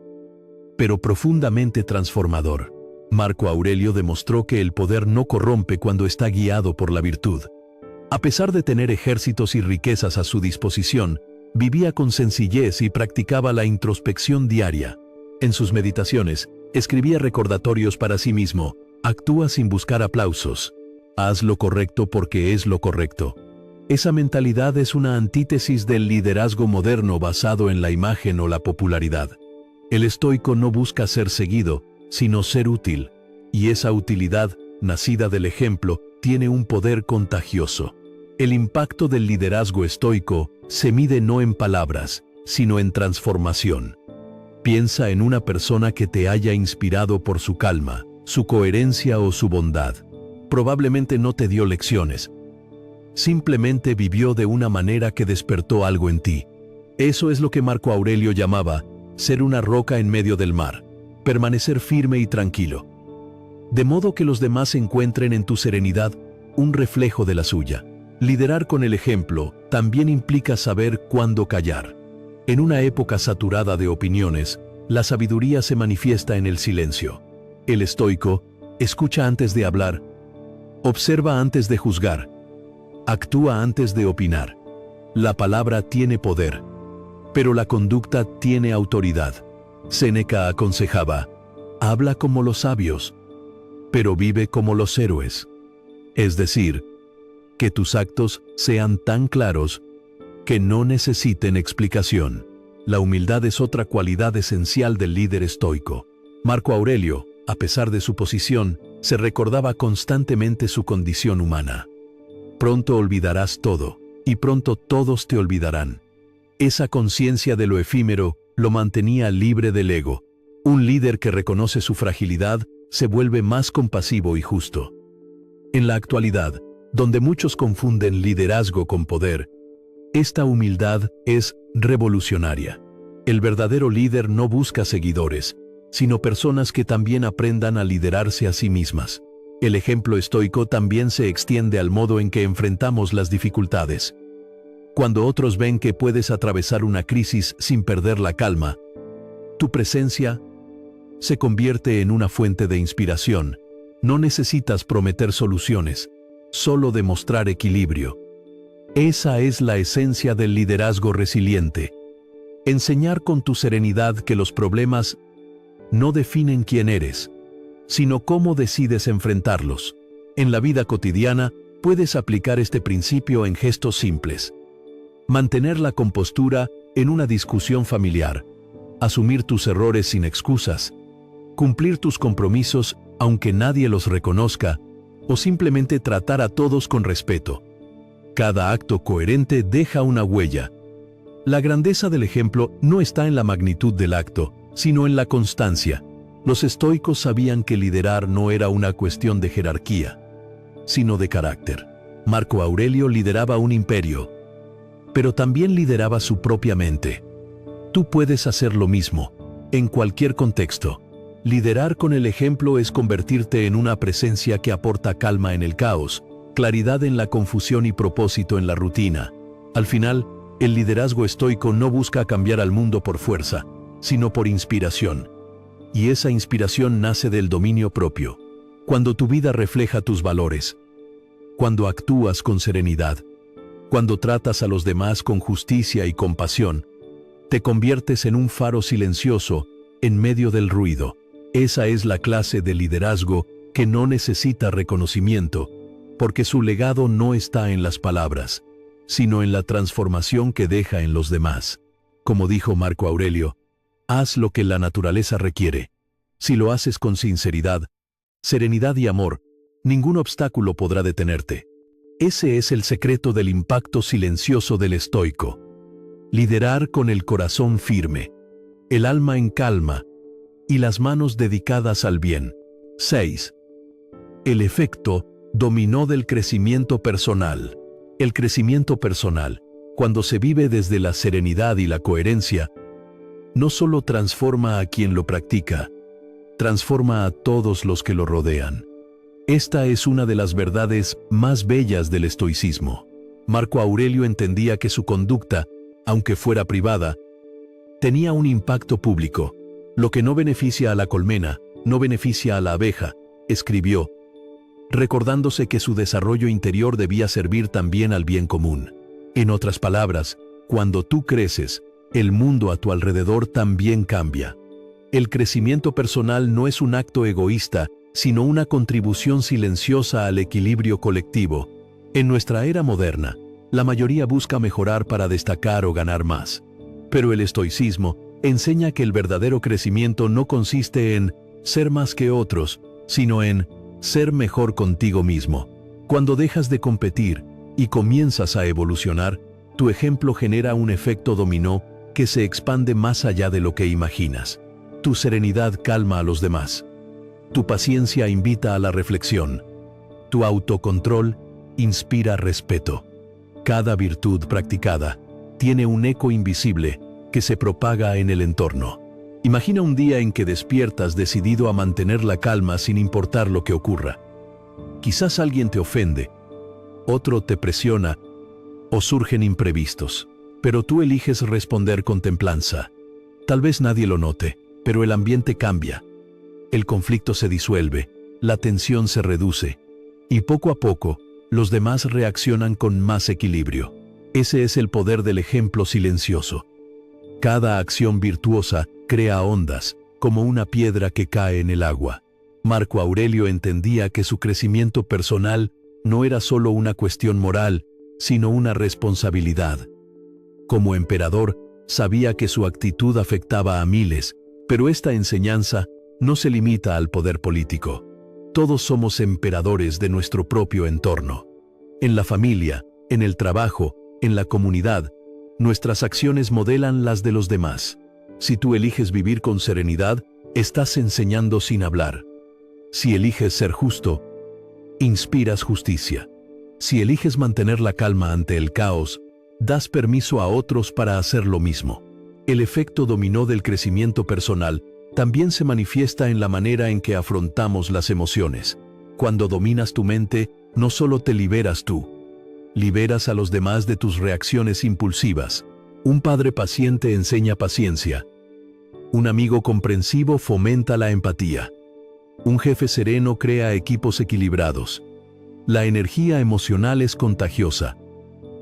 pero profundamente transformador. Marco Aurelio demostró que el poder no corrompe cuando está guiado por la virtud. A pesar de tener ejércitos y riquezas a su disposición, vivía con sencillez y practicaba la introspección diaria. En sus meditaciones, escribía recordatorios para sí mismo: actúa sin buscar aplausos. Haz lo correcto porque es lo correcto. Esa mentalidad es una antítesis del liderazgo moderno basado en la imagen o la popularidad. El estoico no busca ser seguido, sino ser útil, y esa utilidad, nacida del ejemplo, tiene un poder contagioso. El impacto del liderazgo estoico se mide no en palabras, sino en transformación. Piensa en una persona que te haya inspirado por su calma, su coherencia o su bondad. Probablemente no te dio lecciones. Simplemente vivió de una manera que despertó algo en ti. Eso es lo que Marco Aurelio llamaba ser una roca en medio del mar, permanecer firme y tranquilo, de modo que los demás encuentren en tu serenidad un reflejo de la suya. Liderar con el ejemplo también implica saber cuándo callar. En una época saturada de opiniones, la sabiduría se manifiesta en el silencio. El estoico escucha antes de hablar, observa antes de juzgar, actúa antes de opinar. La palabra tiene poder, pero la conducta tiene autoridad. Séneca aconsejaba: habla como los sabios, pero vive como los héroes. Es decir, que tus actos sean tan claros que no necesiten explicación. La humildad es otra cualidad esencial del líder estoico. Marco Aurelio, a pesar de su posición, se recordaba constantemente su condición humana. Pronto olvidarás todo, y pronto todos te olvidarán. Esa conciencia de lo efímero lo mantenía libre del ego. Un líder que reconoce su fragilidad se vuelve más compasivo y justo. En la actualidad, donde muchos confunden liderazgo con poder, esta humildad es revolucionaria. El verdadero líder no busca seguidores, sino personas que también aprendan a liderarse a sí mismas. El ejemplo estoico también se extiende al modo en que enfrentamos las dificultades. Cuando otros ven que puedes atravesar una crisis sin perder la calma, Tu presencia se convierte en una fuente de inspiración. No necesitas prometer soluciones, solo demostrar equilibrio. Esa es la esencia del liderazgo resiliente. Enseñar con tu serenidad que los problemas no definen quién eres, sino cómo decides enfrentarlos. En la vida cotidiana, puedes aplicar este principio en gestos simples. Mantener la compostura en una discusión familiar. Asumir tus errores sin excusas. Cumplir tus compromisos aunque nadie los reconozca, o simplemente tratar a todos con respeto. Cada acto coherente deja una huella. La grandeza del ejemplo no está en la magnitud del acto, sino en la constancia. Los estoicos sabían que liderar no era una cuestión de jerarquía, sino de carácter. Marco Aurelio lideraba un imperio, pero también lideraba su propia mente. Tú puedes hacer lo mismo, en cualquier contexto. Liderar con el ejemplo es convertirte en una presencia que aporta calma en el caos, claridad en la confusión y propósito en la rutina. Al final, el liderazgo estoico no busca cambiar al mundo por fuerza, sino por inspiración. Y esa inspiración nace del dominio propio. Cuando tu vida refleja tus valores, cuando actúas con serenidad, cuando tratas a los demás con justicia y compasión, te conviertes en un faro silencioso en medio del ruido. Esa es la clase de liderazgo que no necesita reconocimiento, porque su legado no está en las palabras, sino en la transformación que deja en los demás. Como dijo Marco Aurelio, haz lo que la naturaleza requiere. Si lo haces con sinceridad, serenidad y amor, ningún obstáculo podrá detenerte. Ese es el secreto del impacto silencioso del estoico. Liderar con el corazón firme, el alma en calma y las manos dedicadas al bien. 6. El efecto dominó del crecimiento personal. El crecimiento personal, cuando se vive desde la serenidad y la coherencia, no solo transforma a quien lo practica, transforma a todos los que lo rodean. Esta es una de las verdades más bellas del estoicismo. Marco Aurelio entendía que su conducta, aunque fuera privada, tenía un impacto público. Lo que no beneficia a la colmena, no beneficia a la abeja, escribió, recordándose que su desarrollo interior debía servir también al bien común. En otras palabras, cuando tú creces, el mundo a tu alrededor también cambia. El crecimiento personal no es un acto egoísta, sino una contribución silenciosa al equilibrio colectivo. En nuestra era moderna, la mayoría busca mejorar para destacar o ganar más. Pero el estoicismo enseña que el verdadero crecimiento no consiste en ser más que otros, sino en ser mejor contigo mismo. Cuando dejas de competir y comienzas a evolucionar, tu ejemplo genera un efecto dominó que se expande más allá de lo que imaginas. Tu serenidad calma a los demás. Tu paciencia invita a la reflexión. Tu autocontrol inspira respeto. Cada virtud practicada tiene un eco invisible que se propaga en el entorno. Imagina un día en que despiertas decidido a mantener la calma sin importar lo que ocurra. Quizás alguien te ofende, otro te presiona o surgen imprevistos, pero tú eliges responder con templanza. Tal vez nadie lo note, pero el ambiente cambia. El conflicto se disuelve, la tensión se reduce, y poco a poco, los demás reaccionan con más equilibrio. Ese es el poder del ejemplo silencioso. Cada acción virtuosa crea ondas, como una piedra que cae en el agua. Marco Aurelio entendía que su crecimiento personal no era solo una cuestión moral, sino una responsabilidad. Como emperador, sabía que su actitud afectaba a miles, pero esta enseñanza no se limita al poder político. Todos somos emperadores de nuestro propio entorno. En la familia, en el trabajo, en la comunidad, nuestras acciones modelan las de los demás. Si tú eliges vivir con serenidad, estás enseñando sin hablar. Si eliges ser justo, inspiras justicia. Si eliges mantener la calma ante el caos, das permiso a otros para hacer lo mismo. El efecto dominó del crecimiento personal también se manifiesta en la manera en que afrontamos las emociones. Cuando dominas tu mente, no solo te liberas tú, liberas a los demás de tus reacciones impulsivas. Un padre paciente enseña paciencia, Un amigo comprensivo fomenta la empatía. Un jefe sereno crea equipos equilibrados. La energía emocional es contagiosa,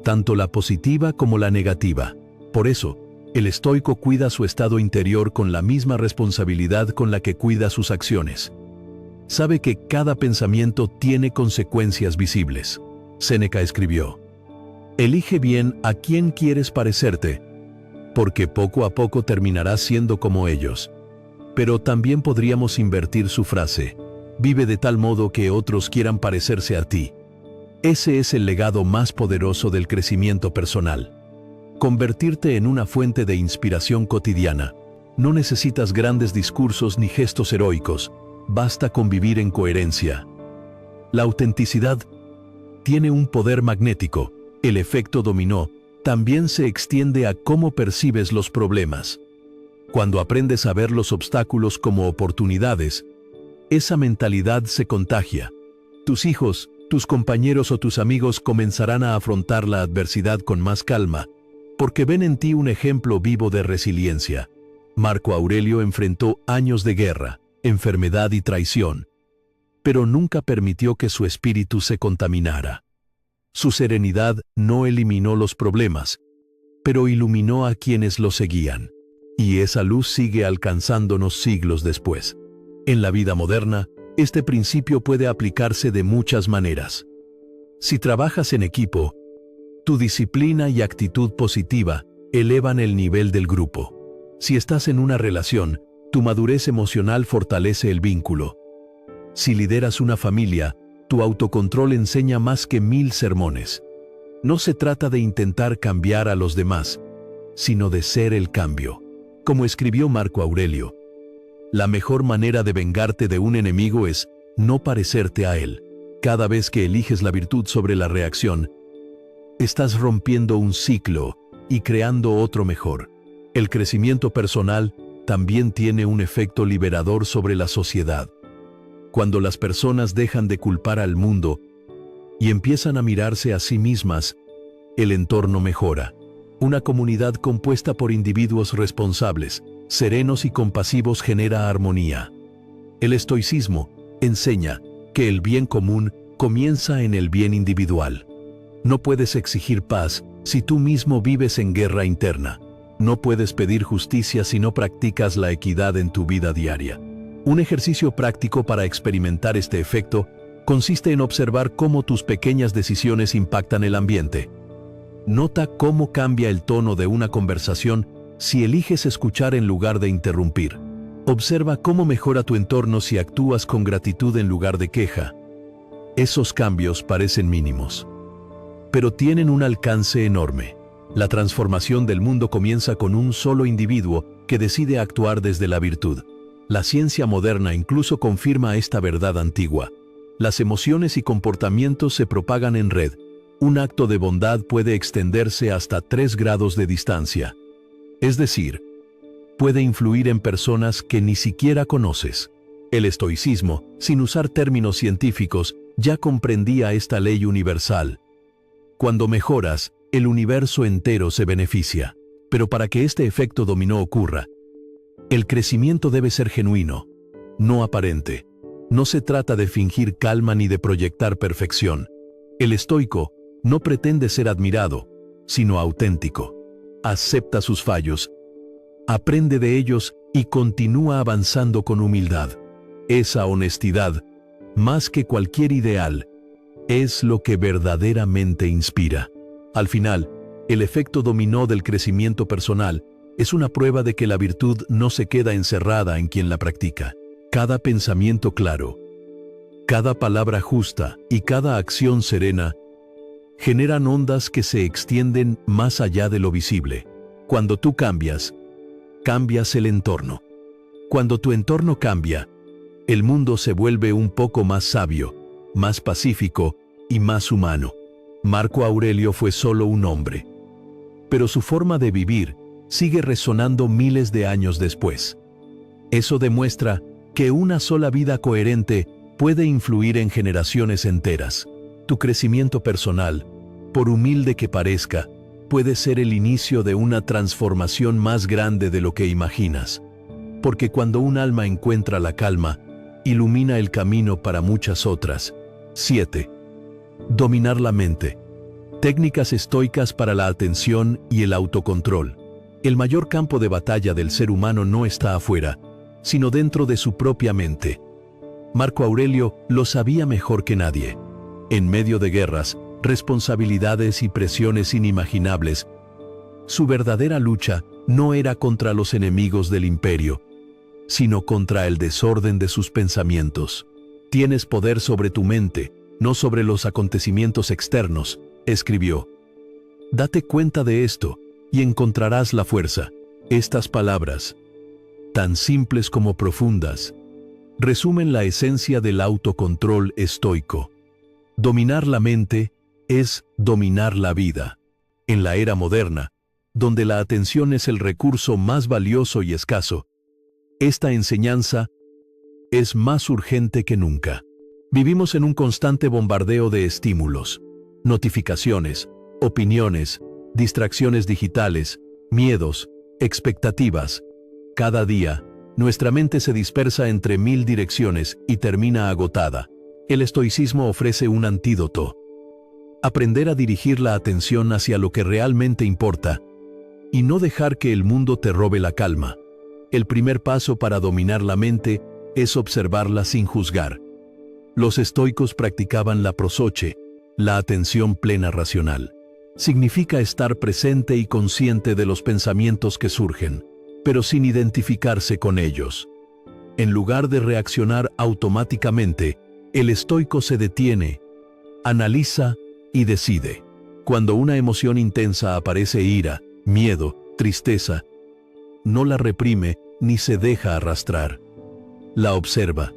tanto la positiva como la negativa. Por eso, el estoico cuida su estado interior con la misma responsabilidad con la que cuida sus acciones. Sabe que cada pensamiento tiene consecuencias visibles. Séneca escribió: elige bien a quién quieres parecerte, porque poco a poco terminarás siendo como ellos. Pero también podríamos invertir su frase: vive de tal modo que otros quieran parecerse a ti. Ese es el legado más poderoso del crecimiento personal. Convertirte en una fuente de inspiración cotidiana. No necesitas grandes discursos ni gestos heroicos, basta con vivir en coherencia. La autenticidad tiene un poder magnético. El efecto dominó también se extiende a cómo percibes los problemas. Cuando aprendes a ver los obstáculos como oportunidades, esa mentalidad se contagia. Tus hijos, tus compañeros o tus amigos comenzarán a afrontar la adversidad con más calma, porque ven en ti un ejemplo vivo de resiliencia. Marco Aurelio enfrentó años de guerra, enfermedad y traición, pero nunca permitió que su espíritu se contaminara. Su serenidad no eliminó los problemas, pero iluminó a quienes lo seguían. Y esa luz sigue alcanzándonos siglos después. En la vida moderna, este principio puede aplicarse de muchas maneras. Si trabajas en equipo, tu disciplina y actitud positiva elevan el nivel del grupo. Si estás en una relación, tu madurez emocional fortalece el vínculo. Si lideras una familia, tu autocontrol enseña más que 1000 sermones. No se trata de intentar cambiar a los demás, sino de ser el cambio. Como escribió Marco Aurelio, la mejor manera de vengarte de un enemigo es no parecerte a él. Cada vez que eliges la virtud sobre la reacción, estás rompiendo un ciclo y creando otro mejor. El crecimiento personal también tiene un efecto liberador sobre la sociedad. Cuando las personas dejan de culpar al mundo y empiezan a mirarse a sí mismas, el entorno mejora. Una comunidad compuesta por individuos responsables, serenos y compasivos genera armonía. El estoicismo enseña que el bien común comienza en el bien individual. No puedes exigir paz si tú mismo vives en guerra interna. No puedes pedir justicia si no practicas la equidad en tu vida diaria. Un ejercicio práctico para experimentar este efecto consiste en observar cómo tus pequeñas decisiones impactan el ambiente. Nota cómo cambia el tono de una conversación si eliges escuchar en lugar de interrumpir. Observa cómo mejora tu entorno si actúas con gratitud en lugar de queja. Esos cambios parecen mínimos, pero tienen un alcance enorme. La transformación del mundo comienza con un solo individuo que decide actuar desde la virtud. La ciencia moderna incluso confirma esta verdad antigua. Las emociones y comportamientos se propagan en red. Un acto de bondad puede extenderse hasta 3 grados de distancia. Es decir, puede influir en personas que ni siquiera conoces. El estoicismo, sin usar términos científicos, ya comprendía esta ley universal. Cuando mejoras, el universo entero se beneficia. Pero para que este efecto dominó ocurra, el crecimiento debe ser genuino, no aparente. No se trata de fingir calma ni de proyectar perfección. El estoico no pretende ser admirado, sino auténtico. Acepta sus fallos, aprende de ellos y continúa avanzando con humildad. Esa honestidad, más que cualquier ideal, es lo que verdaderamente inspira. Al final, el efecto dominó del crecimiento personal es una prueba de que la virtud no se queda encerrada en quien la practica. Cada pensamiento claro, cada palabra justa y cada acción serena generan ondas que se extienden más allá de lo visible. Cuando tú cambias, cambias el entorno. Cuando tu entorno cambia, el mundo se vuelve un poco más sabio, más pacífico y más humano. Marco Aurelio fue solo un hombre, pero su forma de vivir sigue resonando miles de años después. Eso demuestra que una sola vida coherente puede influir en generaciones enteras. Tu crecimiento personal, por humilde que parezca, puede ser el inicio de una transformación más grande de lo que imaginas. porque cuando un alma encuentra la calma, ilumina el camino para muchas otras. 7. Dominar la mente. Técnicas estoicas para la atención y el autocontrol. El mayor campo de batalla del ser humano no está afuera, sino dentro de su propia mente. Marco Aurelio lo sabía mejor que nadie. En medio de guerras, responsabilidades y presiones inimaginables, su verdadera lucha no era contra los enemigos del imperio, sino contra el desorden de sus pensamientos. Tienes poder sobre tu mente, no sobre los acontecimientos externos, escribió. Date cuenta de esto, y encontrarás la fuerza. Estas palabras, tan simples como profundas, resumen la esencia del autocontrol estoico. Dominar la mente es dominar la vida. En la era moderna, donde la atención es el recurso más valioso y escaso, esta enseñanza es más urgente que nunca. Vivimos en un constante bombardeo de estímulos, notificaciones, opiniones, distracciones digitales, miedos, expectativas. Cada día, nuestra mente se dispersa entre 1000 direcciones y termina agotada. El estoicismo ofrece un antídoto. Aprender a dirigir la atención hacia lo que realmente importa y no dejar que el mundo te robe la calma. El primer paso para dominar la mente es observarla sin juzgar. Los estoicos practicaban la prosoche, la atención plena racional. Significa estar presente y consciente de los pensamientos que surgen, pero sin identificarse con ellos. En lugar de reaccionar automáticamente, el estoico se detiene, analiza y decide. Cuando una emoción intensa aparece, ira, miedo, tristeza, no la reprime ni se deja arrastrar. La observa,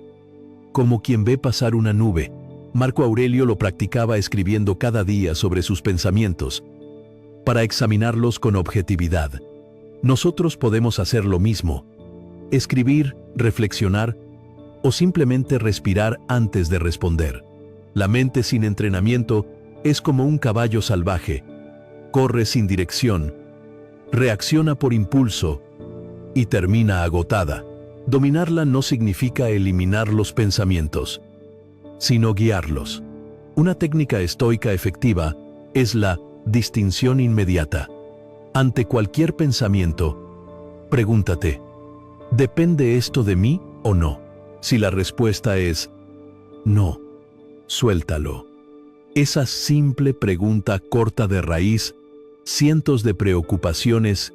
como quien ve pasar una nube. Marco Aurelio lo practicaba escribiendo cada día sobre sus pensamientos, para examinarlos con objetividad. Nosotros podemos hacer lo mismo: escribir, reflexionar o simplemente respirar antes de responder. La mente sin entrenamiento es como un caballo salvaje. Corre sin dirección, reacciona por impulso y termina agotada. Dominarla no significa eliminar los pensamientos, sino guiarlos. Una técnica estoica efectiva es la distinción inmediata. Ante cualquier pensamiento, pregúntate: ¿depende esto de mí o no? Si la respuesta es no, suéltalo. Esa simple pregunta corta de raíz cientos de preocupaciones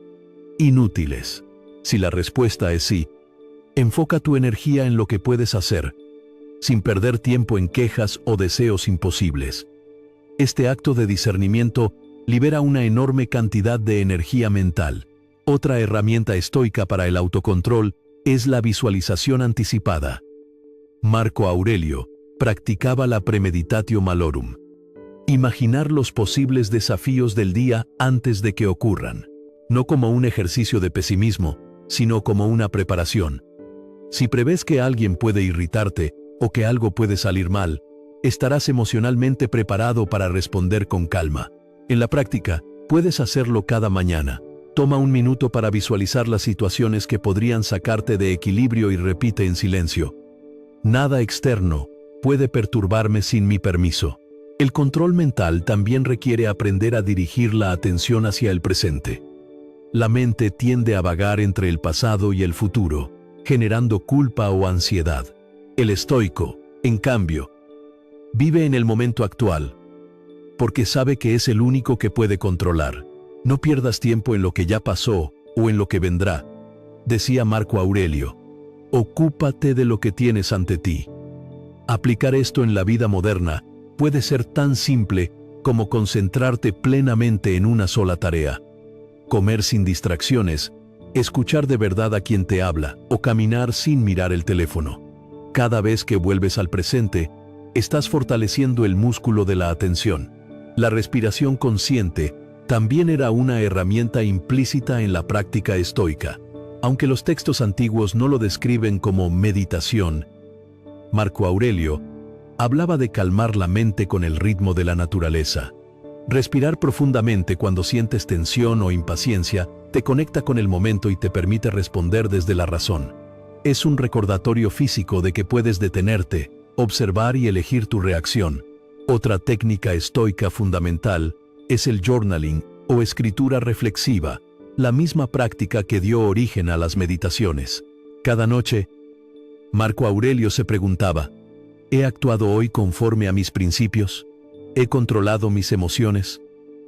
inútiles. Si la respuesta es sí, enfoca tu energía en lo que puedes hacer, sin perder tiempo en quejas o deseos imposibles. Este acto de discernimiento libera una enorme cantidad de energía mental. Otra herramienta estoica para el autocontrol es la visualización anticipada. Marco Aurelio practicaba la premeditatio malorum. Imaginar los posibles desafíos del día antes de que ocurran. No como un ejercicio de pesimismo, sino como una preparación. Si prevés que alguien puede irritarte o que algo puede salir mal, estarás emocionalmente preparado para responder con calma. En la práctica, puedes hacerlo cada mañana. Toma un minuto para visualizar las situaciones que podrían sacarte de equilibrio y repite en silencio: nada externo puede perturbarme sin mi permiso. El control mental también requiere aprender a dirigir la atención hacia el presente. La mente tiende a vagar entre el pasado y el futuro, generando culpa o ansiedad. El estoico, en cambio, vive en el momento actual, porque sabe que es el único que puede controlar. No pierdas tiempo en lo que ya pasó o en lo que vendrá, decía Marco Aurelio. Ocúpate de lo que tienes ante ti. Aplicar esto en la vida moderna puede ser tan simple como concentrarte plenamente en una sola tarea. Comer sin distracciones, escuchar de verdad a quien te habla o caminar sin mirar el teléfono. Cada vez que vuelves al presente, estás fortaleciendo el músculo de la atención. La respiración consciente también era una herramienta implícita en la práctica estoica. Aunque los textos antiguos no lo describen como meditación, Marco Aurelio hablaba de calmar la mente con el ritmo de la naturaleza. Respirar profundamente cuando sientes tensión o impaciencia te conecta con el momento y te permite responder desde la razón. Es un recordatorio físico de que puedes detenerte, observar y elegir tu reacción. Otra técnica estoica fundamental es el journaling o escritura reflexiva, la misma práctica que dio origen a las meditaciones. Cada noche, Marco Aurelio se preguntaba: ¿he actuado hoy conforme a mis principios? ¿He controlado mis emociones?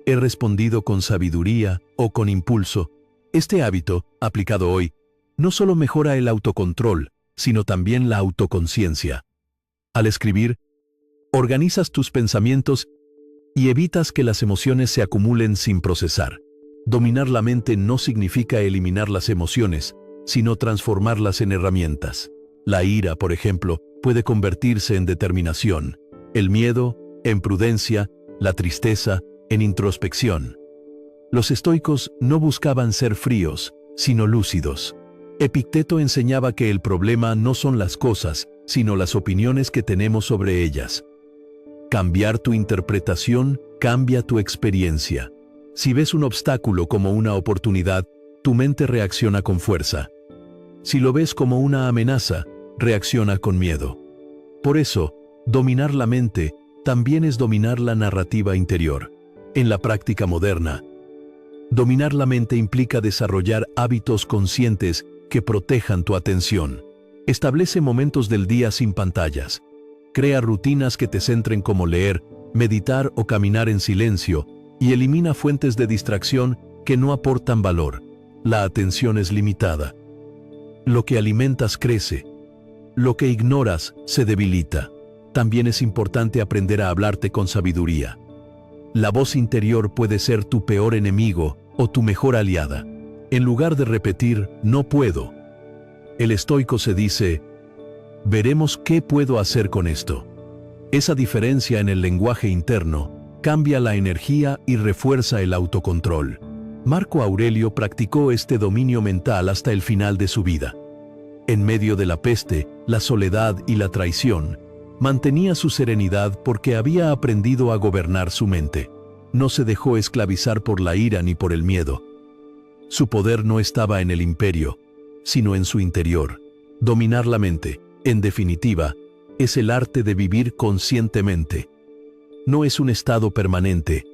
¿He respondido con sabiduría o con impulso? Este hábito, aplicado hoy, no solo mejora el autocontrol, sino también la autoconciencia. Al escribir, organizas tus pensamientos y evitas que las emociones se acumulen sin procesar. Dominar la mente no significa eliminar las emociones, sino transformarlas en herramientas. La ira, por ejemplo, puede convertirse en determinación, el miedo en prudencia, la tristeza en introspección. Los estoicos no buscaban ser fríos, sino lúcidos. Epicteto enseñaba que el problema no son las cosas, sino las opiniones que tenemos sobre ellas. Cambiar tu interpretación cambia tu experiencia. Si ves un obstáculo como una oportunidad, tu mente reacciona con fuerza. Si lo ves como una amenaza, reacciona con miedo. Por eso, dominar la mente también es dominar la narrativa interior. En la práctica moderna, dominar la mente implica desarrollar hábitos conscientes que protejan tu atención. Establece momentos del día sin pantallas. Crea rutinas que te centren, como leer, meditar o caminar en silencio, y elimina fuentes de distracción que no aportan valor. La atención es limitada. Lo que alimentas crece. Lo que ignoras se debilita. También es importante aprender a hablarte con sabiduría. La voz interior puede ser tu peor enemigo o tu mejor aliada. En lugar de repetir "no puedo", el estoico se dice: veremos qué puedo hacer con esto. Esa diferencia en el lenguaje interno cambia la energía y refuerza el autocontrol. Marco Aurelio practicó este dominio mental hasta el final de su vida. En medio de la peste, la soledad y la traición, mantenía su serenidad porque había aprendido a gobernar su mente. No se dejó esclavizar por la ira ni por el miedo. Su poder no estaba en el imperio, sino en su interior. Dominar la mente, en definitiva, es el arte de vivir conscientemente. No es un estado permanente,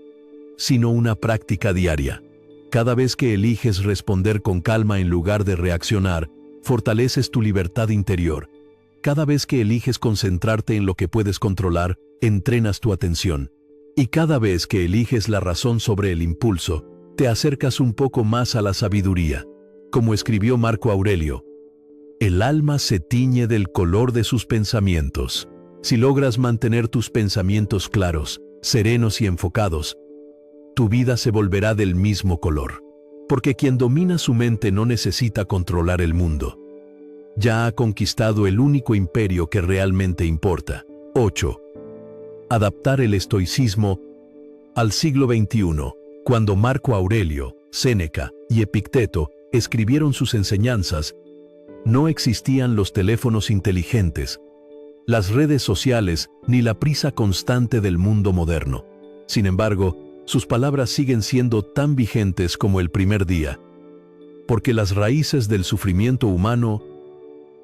sino una práctica diaria. Cada vez que eliges responder con calma en lugar de reaccionar, fortaleces tu libertad interior. Cada vez que eliges concentrarte en lo que puedes controlar, entrenas tu atención. Y cada vez que eliges la razón sobre el impulso, te acercas un poco más a la sabiduría. Como escribió Marco Aurelio: el alma se tiñe del color de sus pensamientos. Si logras mantener tus pensamientos claros, serenos y enfocados, tu vida se volverá del mismo color. Porque quien domina su mente no necesita controlar el mundo. Ya ha conquistado el único imperio que realmente importa. 8. Adaptar el estoicismo al siglo XXI. Cuando Marco Aurelio, Séneca y Epicteto escribieron sus enseñanzas, no existían los teléfonos inteligentes, las redes sociales ni la prisa constante del mundo moderno. Sin embargo, sus palabras siguen siendo tan vigentes como el primer día, porque las raíces del sufrimiento humano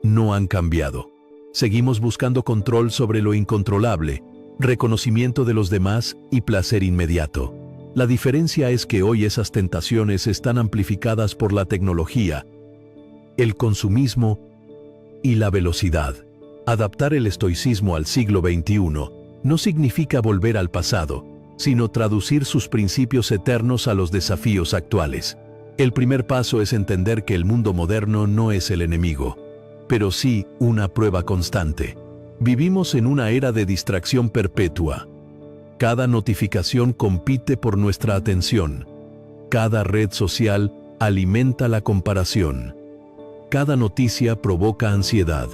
no han cambiado. Seguimos buscando control sobre lo incontrolable, reconocimiento de los demás y placer inmediato. La diferencia es que hoy esas tentaciones están amplificadas por la tecnología, el consumismo y la velocidad. Adaptar el estoicismo al siglo XXI no significa volver al pasado, sino traducir sus principios eternos a los desafíos actuales. El primer paso es entender que el mundo moderno no es el enemigo, pero sí una prueba constante. Vivimos en una era de distracción perpetua. Cada notificación compite por nuestra atención. Cada red social alimenta la comparación. Cada noticia provoca ansiedad.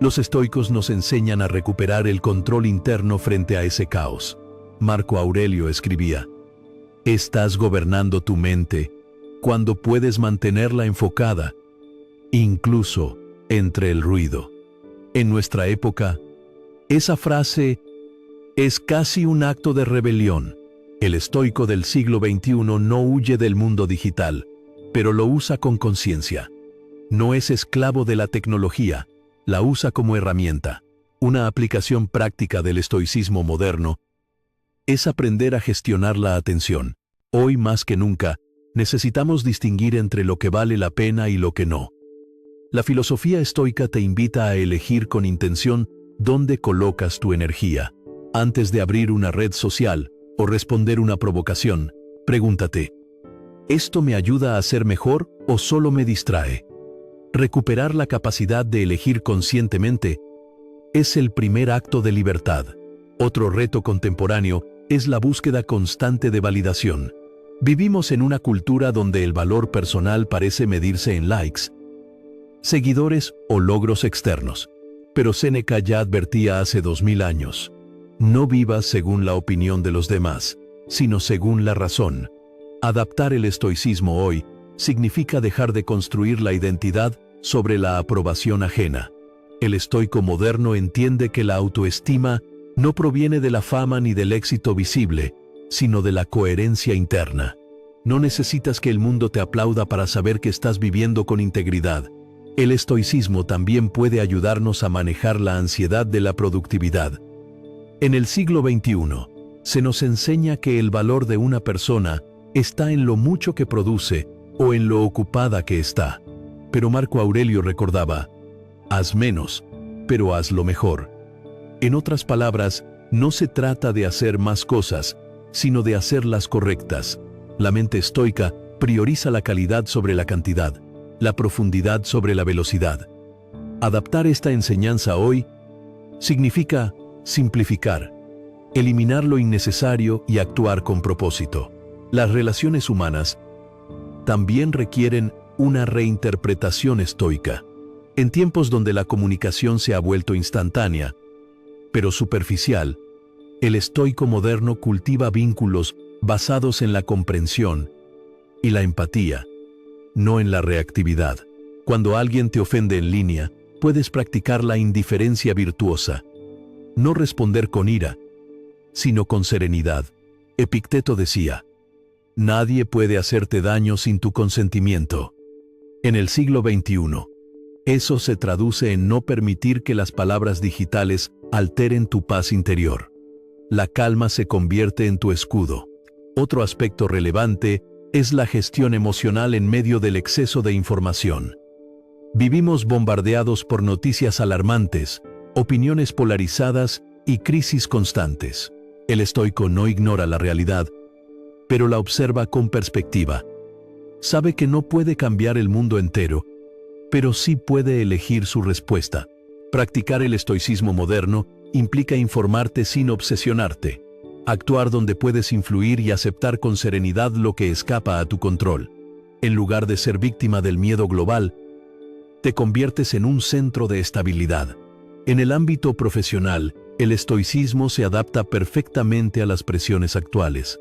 Los estoicos nos enseñan a recuperar el control interno frente a ese caos. Marco Aurelio escribía: estás gobernando tu mente cuando puedes mantenerla enfocada, incluso entre el ruido. En nuestra época, esa frase es casi un acto de rebelión. El estoico del siglo XXI no huye del mundo digital, pero lo usa con conciencia. No es esclavo de la tecnología, la usa como herramienta. Una aplicación práctica del estoicismo moderno es aprender a gestionar la atención. Hoy más que nunca, necesitamos distinguir entre lo que vale la pena y lo que no. La filosofía estoica te invita a elegir con intención dónde colocas tu energía. Antes de abrir una red social o responder una provocación, pregúntate, ¿esto me ayuda a ser mejor o solo me distrae? Recuperar la capacidad de elegir conscientemente es el primer acto de libertad. Otro reto contemporáneo es la búsqueda constante de validación. Vivimos en una cultura donde el valor personal parece medirse en likes, seguidores o logros externos. Pero Séneca ya advertía hace 2000 años. No vivas según la opinión de los demás, sino según la razón. Adaptar el estoicismo hoy significa dejar de construir la identidad sobre la aprobación ajena. El estoico moderno entiende que la autoestima no proviene de la fama ni del éxito visible, sino de la coherencia interna. No necesitas que el mundo te aplauda para saber que estás viviendo con integridad. El estoicismo también puede ayudarnos a manejar la ansiedad de la productividad. En el siglo XXI, se nos enseña que el valor de una persona está en lo mucho que produce o en lo ocupada que está. Pero Marco Aurelio recordaba, haz menos, pero hazlo mejor. En otras palabras, no se trata de hacer más cosas, sino de hacerlas correctas. La mente estoica prioriza la calidad sobre la cantidad, la profundidad sobre la velocidad. Adaptar esta enseñanza hoy significa simplificar, eliminar lo innecesario y actuar con propósito. Las relaciones humanas también requieren una reinterpretación estoica. En tiempos donde la comunicación se ha vuelto instantánea, pero superficial, el estoico moderno cultiva vínculos basados en la comprensión y la empatía, no en la reactividad. Cuando alguien te ofende en línea, puedes practicar la indiferencia virtuosa. No responder con ira, sino con serenidad. Epicteto decía, nadie puede hacerte daño sin tu consentimiento. En el siglo XXI, eso se traduce en no permitir que las palabras digitales alteren tu paz interior. La calma se convierte en tu escudo. Otro aspecto relevante es la gestión emocional en medio del exceso de información. Vivimos bombardeados por noticias alarmantes, opiniones polarizadas y crisis constantes. El estoico no ignora la realidad, pero la observa con perspectiva. Sabe que no puede cambiar el mundo entero, pero sí puede elegir su respuesta. Practicar el estoicismo moderno implica informarte sin obsesionarte, actuar donde puedes influir y aceptar con serenidad lo que escapa a tu control. En lugar de ser víctima del miedo global, te conviertes en un centro de estabilidad. En el ámbito profesional, el estoicismo se adapta perfectamente a las presiones actuales.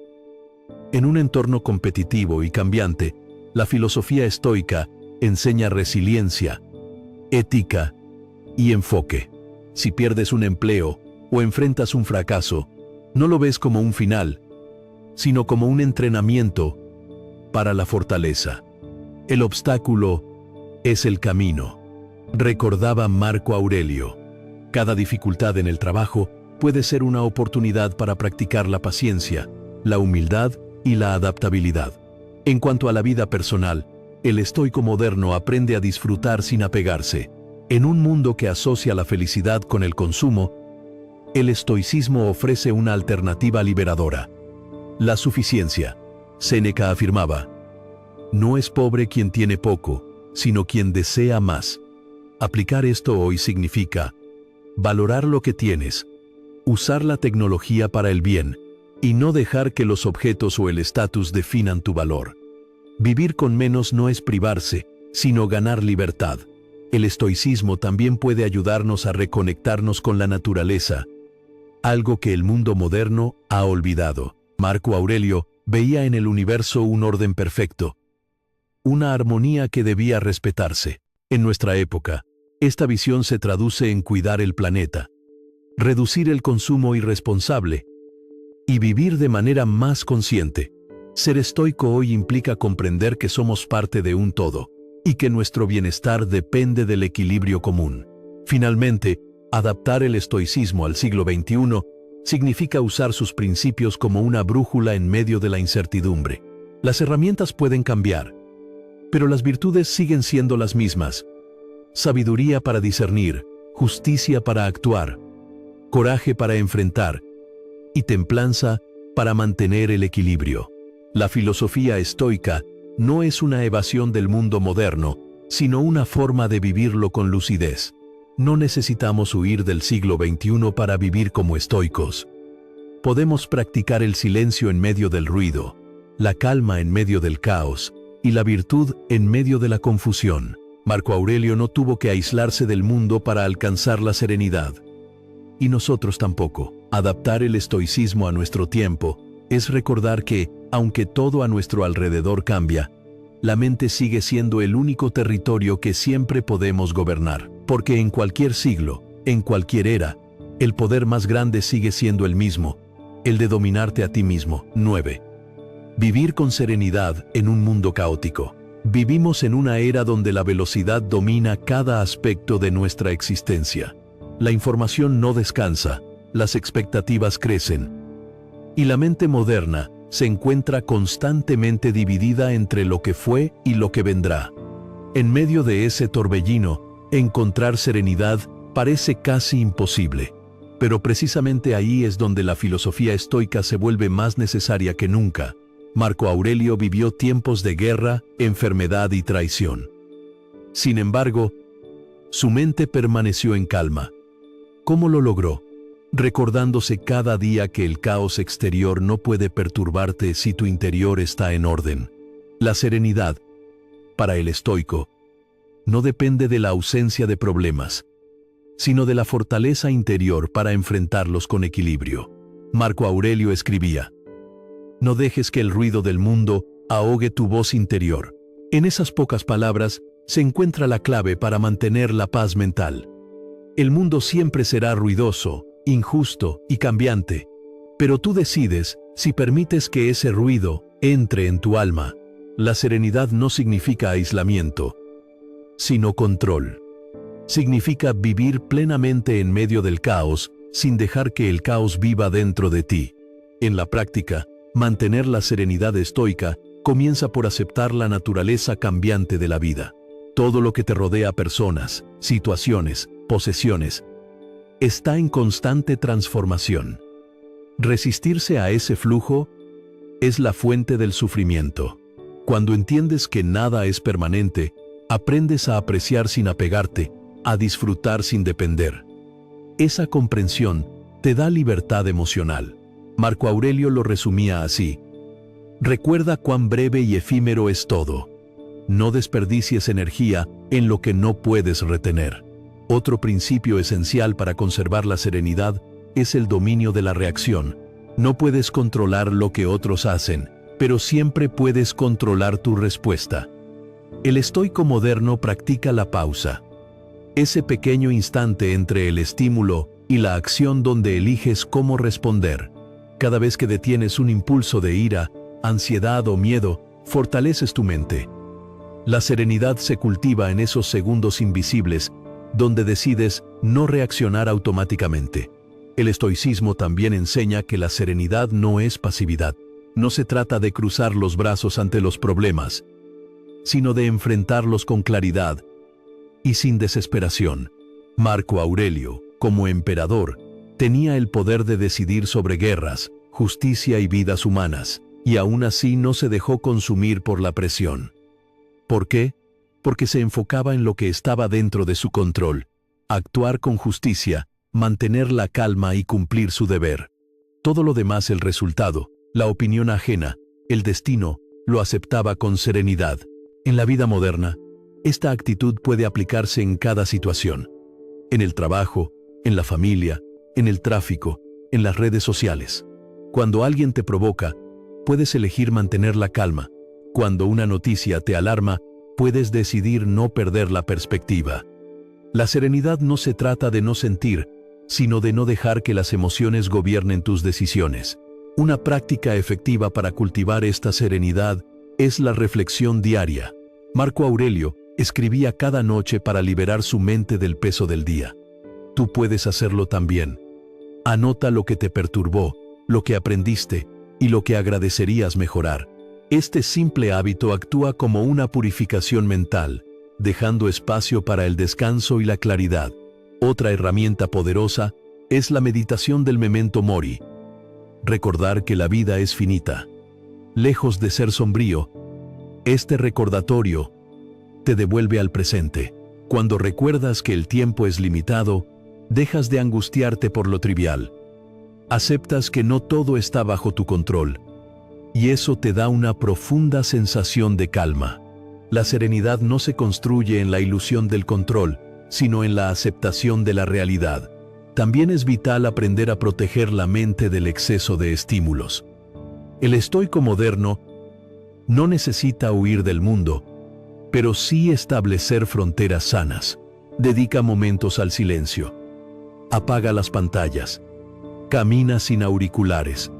En un entorno competitivo y cambiante, la filosofía estoica enseña resiliencia, ética y enfoque. Si pierdes un empleo o enfrentas un fracaso, no lo ves como un final, sino como un entrenamiento para la fortaleza. El obstáculo es el camino, recordaba Marco Aurelio. Cada dificultad en el trabajo puede ser una oportunidad para practicar la paciencia, la humildad y la adaptabilidad. En cuanto a la vida personal, el estoico moderno aprende a disfrutar sin apegarse. En un mundo que asocia la felicidad con el consumo, el estoicismo ofrece una alternativa liberadora. La suficiencia. Séneca afirmaba, no es pobre quien tiene poco, sino quien desea más. Aplicar esto hoy significa valorar lo que tienes, usar la tecnología para el bien, y no dejar que los objetos o el estatus definan tu valor. Vivir con menos no es privarse, sino ganar libertad. El estoicismo también puede ayudarnos a reconectarnos con la naturaleza, algo que el mundo moderno ha olvidado. Marco Aurelio veía en el universo un orden perfecto, una armonía que debía respetarse. En nuestra época, esta visión se traduce en cuidar el planeta, reducir el consumo irresponsable y vivir de manera más consciente. Ser estoico hoy implica comprender que somos parte de un todo y que nuestro bienestar depende del equilibrio común. Finalmente, adaptar el estoicismo al siglo XXI significa usar sus principios como una brújula en medio de la incertidumbre. Las herramientas pueden cambiar, pero las virtudes siguen siendo las mismas. Sabiduría para discernir, justicia para actuar, coraje para enfrentar y templanza para mantener el equilibrio. La filosofía estoica no es una evasión del mundo moderno, sino una forma de vivirlo con lucidez. No necesitamos huir del siglo XXI para vivir como estoicos. Podemos practicar el silencio en medio del ruido, la calma en medio del caos y la virtud en medio de la confusión. Marco Aurelio no tuvo que aislarse del mundo para alcanzar la serenidad. Y nosotros tampoco. Adaptar el estoicismo a nuestro tiempo es recordar que, aunque todo a nuestro alrededor cambia, la mente sigue siendo el único territorio que siempre podemos gobernar. Porque en cualquier siglo, en cualquier era, el poder más grande sigue siendo el mismo, el de dominarte a ti mismo. 9. Vivir con serenidad en un mundo caótico. Vivimos en una era donde la velocidad domina cada aspecto de nuestra existencia. La información no descansa, las expectativas crecen, y la mente moderna se encuentra constantemente dividida entre lo que fue y lo que vendrá. En medio de ese torbellino, encontrar serenidad parece casi imposible, pero precisamente ahí es donde la filosofía estoica se vuelve más necesaria que nunca. Marco Aurelio vivió tiempos de guerra, enfermedad y traición. Sin embargo, su mente permaneció en calma. ¿Cómo lo logró? Recordándose cada día que el caos exterior no puede perturbarte si tu interior está en orden. La serenidad, para el estoico, no depende de la ausencia de problemas, sino de la fortaleza interior para enfrentarlos con equilibrio. Marco Aurelio escribía: no dejes que el ruido del mundo ahogue tu voz interior. En esas pocas palabras se encuentra la clave para mantener la paz mental. El mundo siempre será ruidoso, injusto y cambiante, pero tú decides si permites que ese ruido entre en tu alma. La serenidad no significa aislamiento, sino control. Significa vivir plenamente en medio del caos, sin dejar que el caos viva dentro de ti. En la práctica, mantener la serenidad estoica comienza por aceptar la naturaleza cambiante de la vida. Todo lo que te rodea, personas, situaciones, posesiones, está en constante transformación. Resistirse a ese flujo es la fuente del sufrimiento. Cuando entiendes que nada es permanente, aprendes a apreciar sin apegarte, a disfrutar sin depender. Esa comprensión te da libertad emocional. Marco Aurelio lo resumía así: recuerda cuán breve y efímero es todo. No desperdicies energía en lo que no puedes retener. Otro principio esencial para conservar la serenidad es el dominio de la reacción. No puedes controlar lo que otros hacen, pero siempre puedes controlar tu respuesta. El estoico moderno practica la pausa. Ese pequeño instante entre el estímulo y la acción donde eliges cómo responder. Cada vez que detienes un impulso de ira, ansiedad o miedo, fortaleces tu mente. La serenidad se cultiva en esos segundos invisibles, donde decides no reaccionar automáticamente. El estoicismo también enseña que la serenidad no es pasividad. No se trata de cruzar los brazos ante los problemas, sino de enfrentarlos con claridad y sin desesperación. Marco Aurelio, como emperador, tenía el poder de decidir sobre guerras, justicia y vidas humanas, y aún así no se dejó consumir por la presión. ¿Por qué? Porque se enfocaba en lo que estaba dentro de su control: actuar con justicia, mantener la calma y cumplir su deber. Todo lo demás, el resultado, la opinión ajena, el destino, lo aceptaba con serenidad. En la vida moderna, esta actitud puede aplicarse en cada situación: en el trabajo, en la familia, en el tráfico, en las redes sociales. Cuando alguien te provoca, puedes elegir mantener la calma. Cuando una noticia te alarma, puedes decidir no perder la perspectiva. La serenidad no se trata de no sentir, sino de no dejar que las emociones gobiernen tus decisiones. Una práctica efectiva para cultivar esta serenidad es la reflexión diaria. Marco Aurelio escribía cada noche para liberar su mente del peso del día. Tú puedes hacerlo también. Anota lo que te perturbó, lo que aprendiste y lo que agradecerías mejorar. Este simple hábito actúa como una purificación mental, dejando espacio para el descanso y la claridad. Otra herramienta poderosa es la meditación del memento mori. Recordar que la vida es finita. Lejos de ser sombrío, este recordatorio te devuelve al presente. Cuando recuerdas que el tiempo es limitado, dejas de angustiarte por lo trivial. Aceptas que no todo está bajo tu control, y eso te da una profunda sensación de calma. La serenidad no se construye en la ilusión del control, sino en la aceptación de la realidad. También es vital aprender a proteger la mente del exceso de estímulos. El estoico moderno no necesita huir del mundo, pero sí establecer fronteras sanas. Dedica momentos al silencio. Apaga las pantallas. Camina sin auriculares.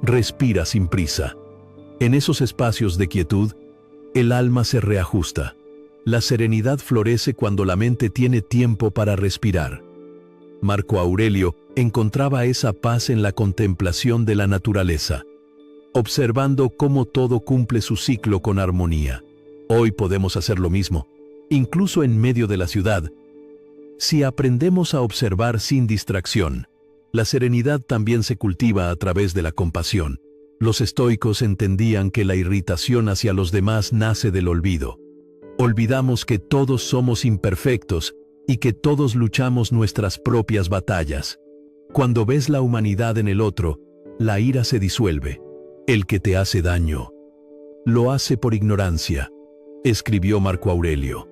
Respira sin prisa. En esos espacios de quietud, el alma se reajusta. La serenidad florece cuando la mente tiene tiempo para respirar. Marco Aurelio encontraba esa paz en la contemplación de la naturaleza, observando cómo todo cumple su ciclo con armonía. Hoy podemos hacer lo mismo, incluso en medio de la ciudad. Si aprendemos a observar sin distracción, la serenidad también se cultiva a través de la compasión. Los estoicos entendían que la irritación hacia los demás nace del olvido. Olvidamos que todos somos imperfectos y que todos luchamos nuestras propias batallas. Cuando ves la humanidad en el otro, la ira se disuelve. El que te hace daño lo hace por ignorancia, escribió Marco Aurelio.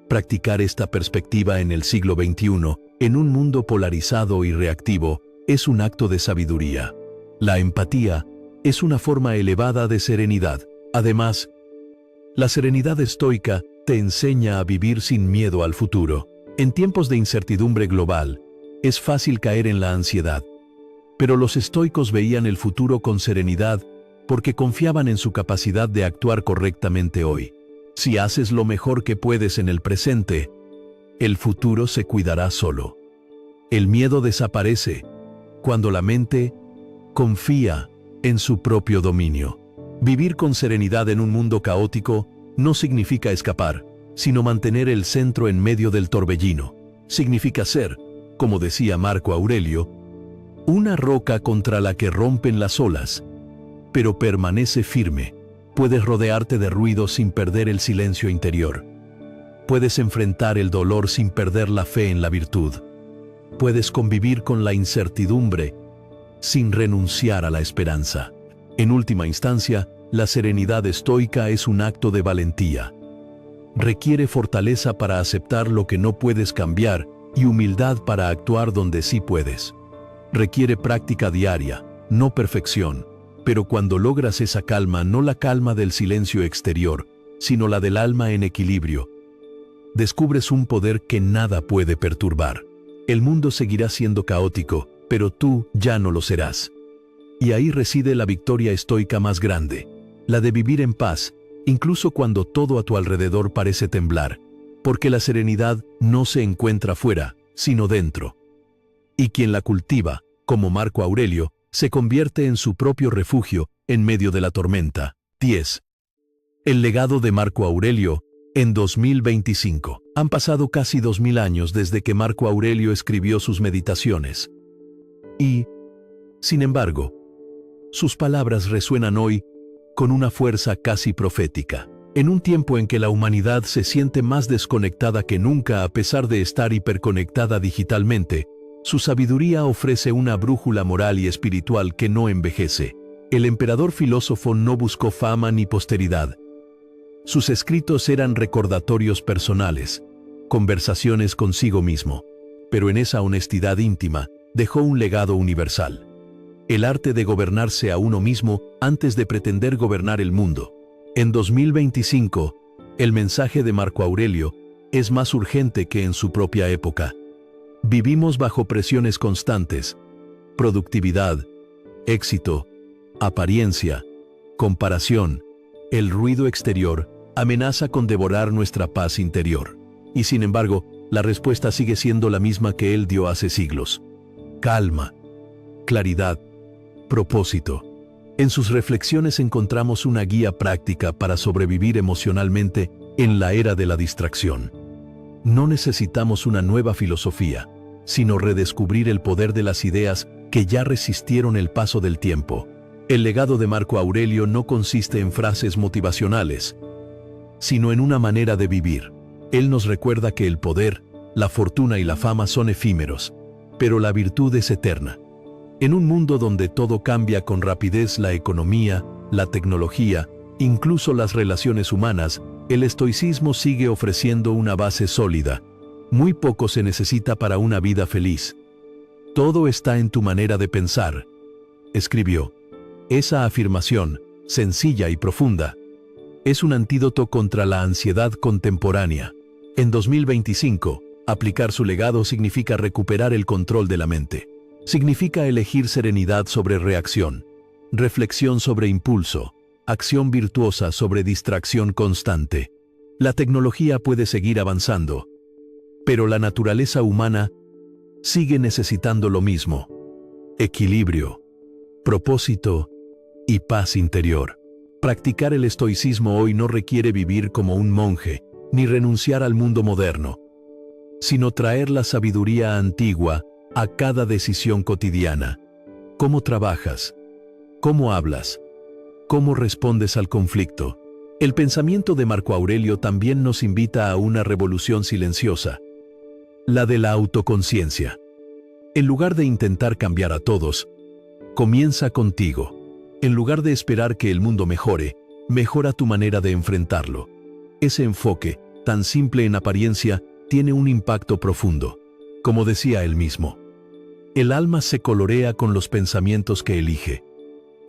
Practicar esta perspectiva en el siglo XXI, en un mundo polarizado y reactivo, es un acto de sabiduría. La empatía es una forma elevada de serenidad. Además, la serenidad estoica te enseña a vivir sin miedo al futuro. En tiempos de incertidumbre global, es fácil caer en la ansiedad. Pero los estoicos veían el futuro con serenidad porque confiaban en su capacidad de actuar correctamente hoy. Si haces lo mejor que puedes en el presente, el futuro se cuidará solo. El miedo desaparece cuando la mente confía en su propio dominio. Vivir con serenidad en un mundo caótico no significa escapar, sino mantener el centro en medio del torbellino. Significa ser, como decía Marco Aurelio, una roca contra la que rompen las olas, pero permanece firme. Puedes rodearte de ruido sin perder el silencio interior. Puedes enfrentar el dolor sin perder la fe en la virtud. Puedes convivir con la incertidumbre sin renunciar a la esperanza. En última instancia, la serenidad estoica es un acto de valentía. Requiere fortaleza para aceptar lo que no puedes cambiar y humildad para actuar donde sí puedes. Requiere práctica diaria, no perfección. Pero cuando logras esa calma, no la calma del silencio exterior, sino la del alma en equilibrio, descubres un poder que nada puede perturbar. El mundo seguirá siendo caótico, pero tú ya no lo serás. Y ahí reside la victoria estoica más grande, la de vivir en paz, incluso cuando todo a tu alrededor parece temblar, porque la serenidad no se encuentra fuera, sino dentro. Y quien la cultiva, como Marco Aurelio, se convierte en su propio refugio en medio de la tormenta. 10. El legado de Marco Aurelio en 2025. Han pasado casi 2000 años desde que Marco Aurelio escribió sus meditaciones. Y, sin embargo, sus palabras resuenan hoy con una fuerza casi profética. En un tiempo en que la humanidad se siente más desconectada que nunca a pesar de estar hiperconectada digitalmente, su sabiduría ofrece una brújula moral y espiritual que no envejece. El emperador filósofo no buscó fama ni posteridad. Sus escritos eran recordatorios personales, conversaciones consigo mismo, pero en esa honestidad íntima dejó un legado universal. El arte de gobernarse a uno mismo antes de pretender gobernar el mundo. En 2025, el mensaje de Marco Aurelio es más urgente que en su propia época. Vivimos bajo presiones constantes, productividad, éxito, apariencia, comparación, el ruido exterior amenaza con devorar nuestra paz interior. Y sin embargo, la respuesta sigue siendo la misma que él dio hace siglos. Calma, claridad, propósito. En sus reflexiones encontramos una guía práctica para sobrevivir emocionalmente en la era de la distracción. No necesitamos una nueva filosofía, sino redescubrir el poder de las ideas que ya resistieron el paso del tiempo. El legado de Marco Aurelio no consiste en frases motivacionales, sino en una manera de vivir. Él nos recuerda que el poder, la fortuna y la fama son efímeros, pero la virtud es eterna. En un mundo donde todo cambia con rapidez, la economía, la tecnología, incluso las relaciones humanas, el estoicismo sigue ofreciendo una base sólida. Muy poco se necesita para una vida feliz. Todo está en tu manera de pensar, escribió. Esa afirmación, sencilla y profunda, es un antídoto contra la ansiedad contemporánea. En 2025, aplicar su legado significa recuperar el control de la mente. Significa elegir serenidad sobre reacción, reflexión sobre impulso, acción virtuosa sobre distracción constante. La tecnología puede seguir avanzando, pero la naturaleza humana sigue necesitando lo mismo: equilibrio, propósito y paz interior. Practicar el estoicismo hoy no requiere vivir como un monje, ni renunciar al mundo moderno, sino traer la sabiduría antigua a cada decisión cotidiana. ¿Cómo trabajas? ¿Cómo hablas? ¿Cómo respondes al conflicto? El pensamiento de Marco Aurelio también nos invita a una revolución silenciosa, la de la autoconciencia. En lugar de intentar cambiar a todos, comienza contigo. En lugar de esperar que el mundo mejore, mejora tu manera de enfrentarlo. Ese enfoque, tan simple en apariencia, tiene un impacto profundo. Como decía él mismo, el alma se colorea con los pensamientos que elige.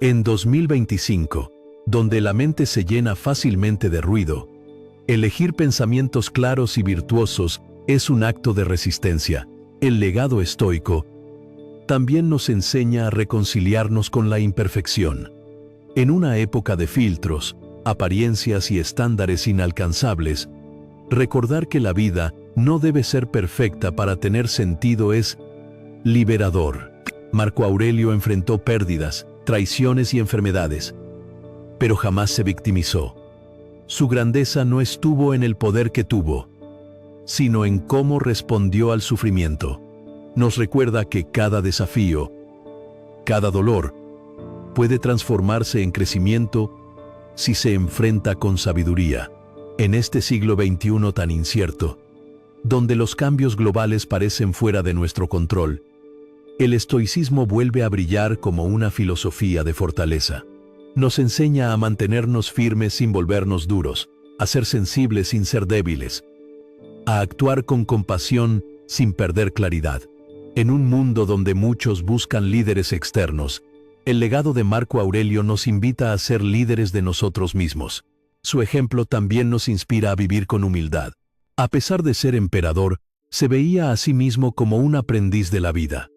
En 2025, donde la mente se llena fácilmente de ruido, elegir pensamientos claros y virtuosos es un acto de resistencia. El legado estoico también nos enseña a reconciliarnos con la imperfección. En una época de filtros, apariencias y estándares inalcanzables, recordar que la vida no debe ser perfecta para tener sentido es liberador. Marco Aurelio enfrentó pérdidas, traiciones y enfermedades, pero jamás se victimizó. Su grandeza no estuvo en el poder que tuvo, sino en cómo respondió al sufrimiento. Nos recuerda que cada desafío, cada dolor, puede transformarse en crecimiento si se enfrenta con sabiduría. En este siglo XXI tan incierto, donde los cambios globales parecen fuera de nuestro control, el estoicismo vuelve a brillar como una filosofía de fortaleza. Nos enseña a mantenernos firmes sin volvernos duros, a ser sensibles sin ser débiles, a actuar con compasión sin perder claridad. En un mundo donde muchos buscan líderes externos, el legado de Marco Aurelio nos invita a ser líderes de nosotros mismos. Su ejemplo también nos inspira a vivir con humildad. A pesar de ser emperador, se veía a sí mismo como un aprendiz de la vida.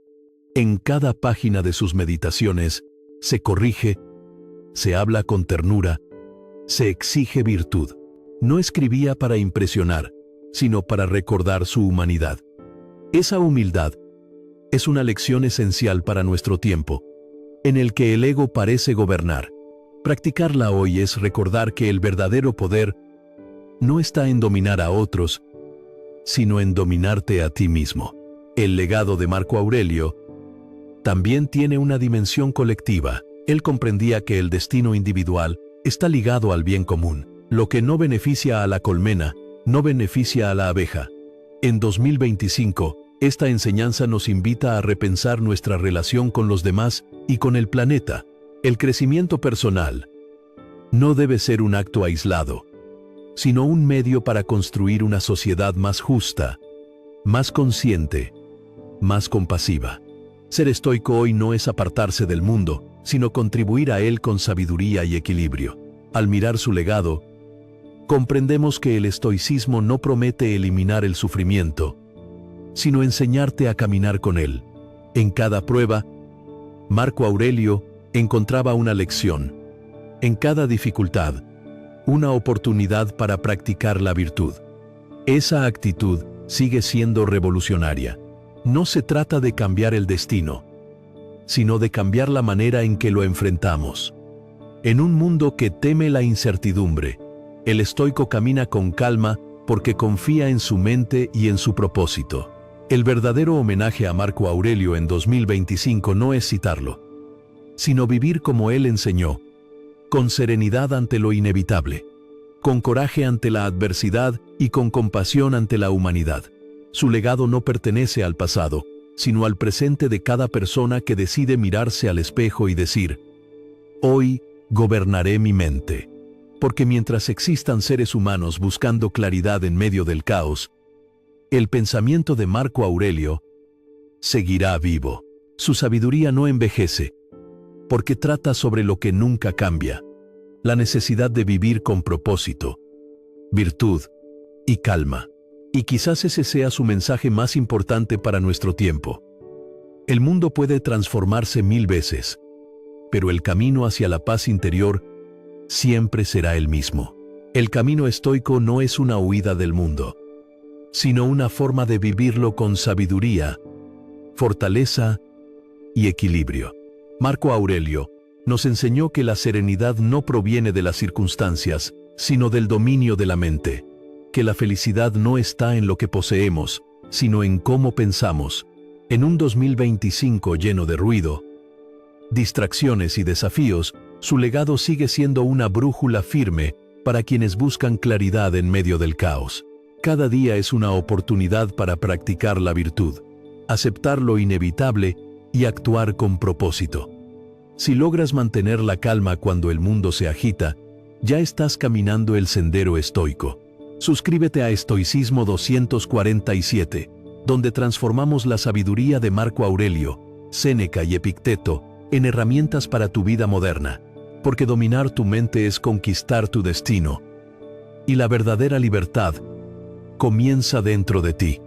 En cada página de sus meditaciones, se corrige, se habla con ternura, se exige virtud. No escribía para impresionar, sino para recordar su humanidad. Esa humildad es una lección esencial para nuestro tiempo, en el que el ego parece gobernar. Practicarla hoy es recordar que el verdadero poder no está en dominar a otros, sino en dominarte a ti mismo. El legado de Marco Aurelio también tiene una dimensión colectiva. Él comprendía que el destino individual está ligado al bien común. Lo que no beneficia a la colmena, no beneficia a la abeja. En 2025, esta enseñanza nos invita a repensar nuestra relación con los demás y con el planeta. El crecimiento personal no debe ser un acto aislado, sino un medio para construir una sociedad más justa, más consciente, más compasiva. Ser estoico hoy no es apartarse del mundo, sino contribuir a él con sabiduría y equilibrio. Al mirar su legado, comprendemos que el estoicismo no promete eliminar el sufrimiento, sino enseñarte a caminar con él. En cada prueba, Marco Aurelio encontraba una lección. En cada dificultad, una oportunidad para practicar la virtud. Esa actitud sigue siendo revolucionaria. No se trata de cambiar el destino, sino de cambiar la manera en que lo enfrentamos. En un mundo que teme la incertidumbre, el estoico camina con calma porque confía en su mente y en su propósito. El verdadero homenaje a Marco Aurelio en 2025 no es citarlo, sino vivir como él enseñó, con serenidad ante lo inevitable, con coraje ante la adversidad y con compasión ante la humanidad. Su legado no pertenece al pasado, sino al presente de cada persona que decide mirarse al espejo y decir: hoy gobernaré mi mente. Porque mientras existan seres humanos buscando claridad en medio del caos, el pensamiento de Marco Aurelio seguirá vivo. Su sabiduría no envejece, porque trata sobre lo que nunca cambia: la necesidad de vivir con propósito, virtud y calma. Y quizás ese sea su mensaje más importante para nuestro tiempo. El mundo puede transformarse 1000 veces, pero el camino hacia la paz interior siempre será el mismo. El camino estoico no es una huida del mundo, sino una forma de vivirlo con sabiduría, fortaleza y equilibrio. Marco Aurelio nos enseñó que la serenidad no proviene de las circunstancias, sino del dominio de la mente, que la felicidad no está en lo que poseemos, sino en cómo pensamos. En un 2025 lleno de ruido, distracciones y desafíos, su legado sigue siendo una brújula firme para quienes buscan claridad en medio del caos. Cada día es una oportunidad para practicar la virtud, aceptar lo inevitable y actuar con propósito. Si logras mantener la calma cuando el mundo se agita, ya estás caminando el sendero estoico. Suscríbete a Estoicismo 247, donde transformamos la sabiduría de Marco Aurelio, Séneca y Epicteto en herramientas para tu vida moderna, porque dominar tu mente es conquistar tu destino, y la verdadera libertad comienza dentro de ti.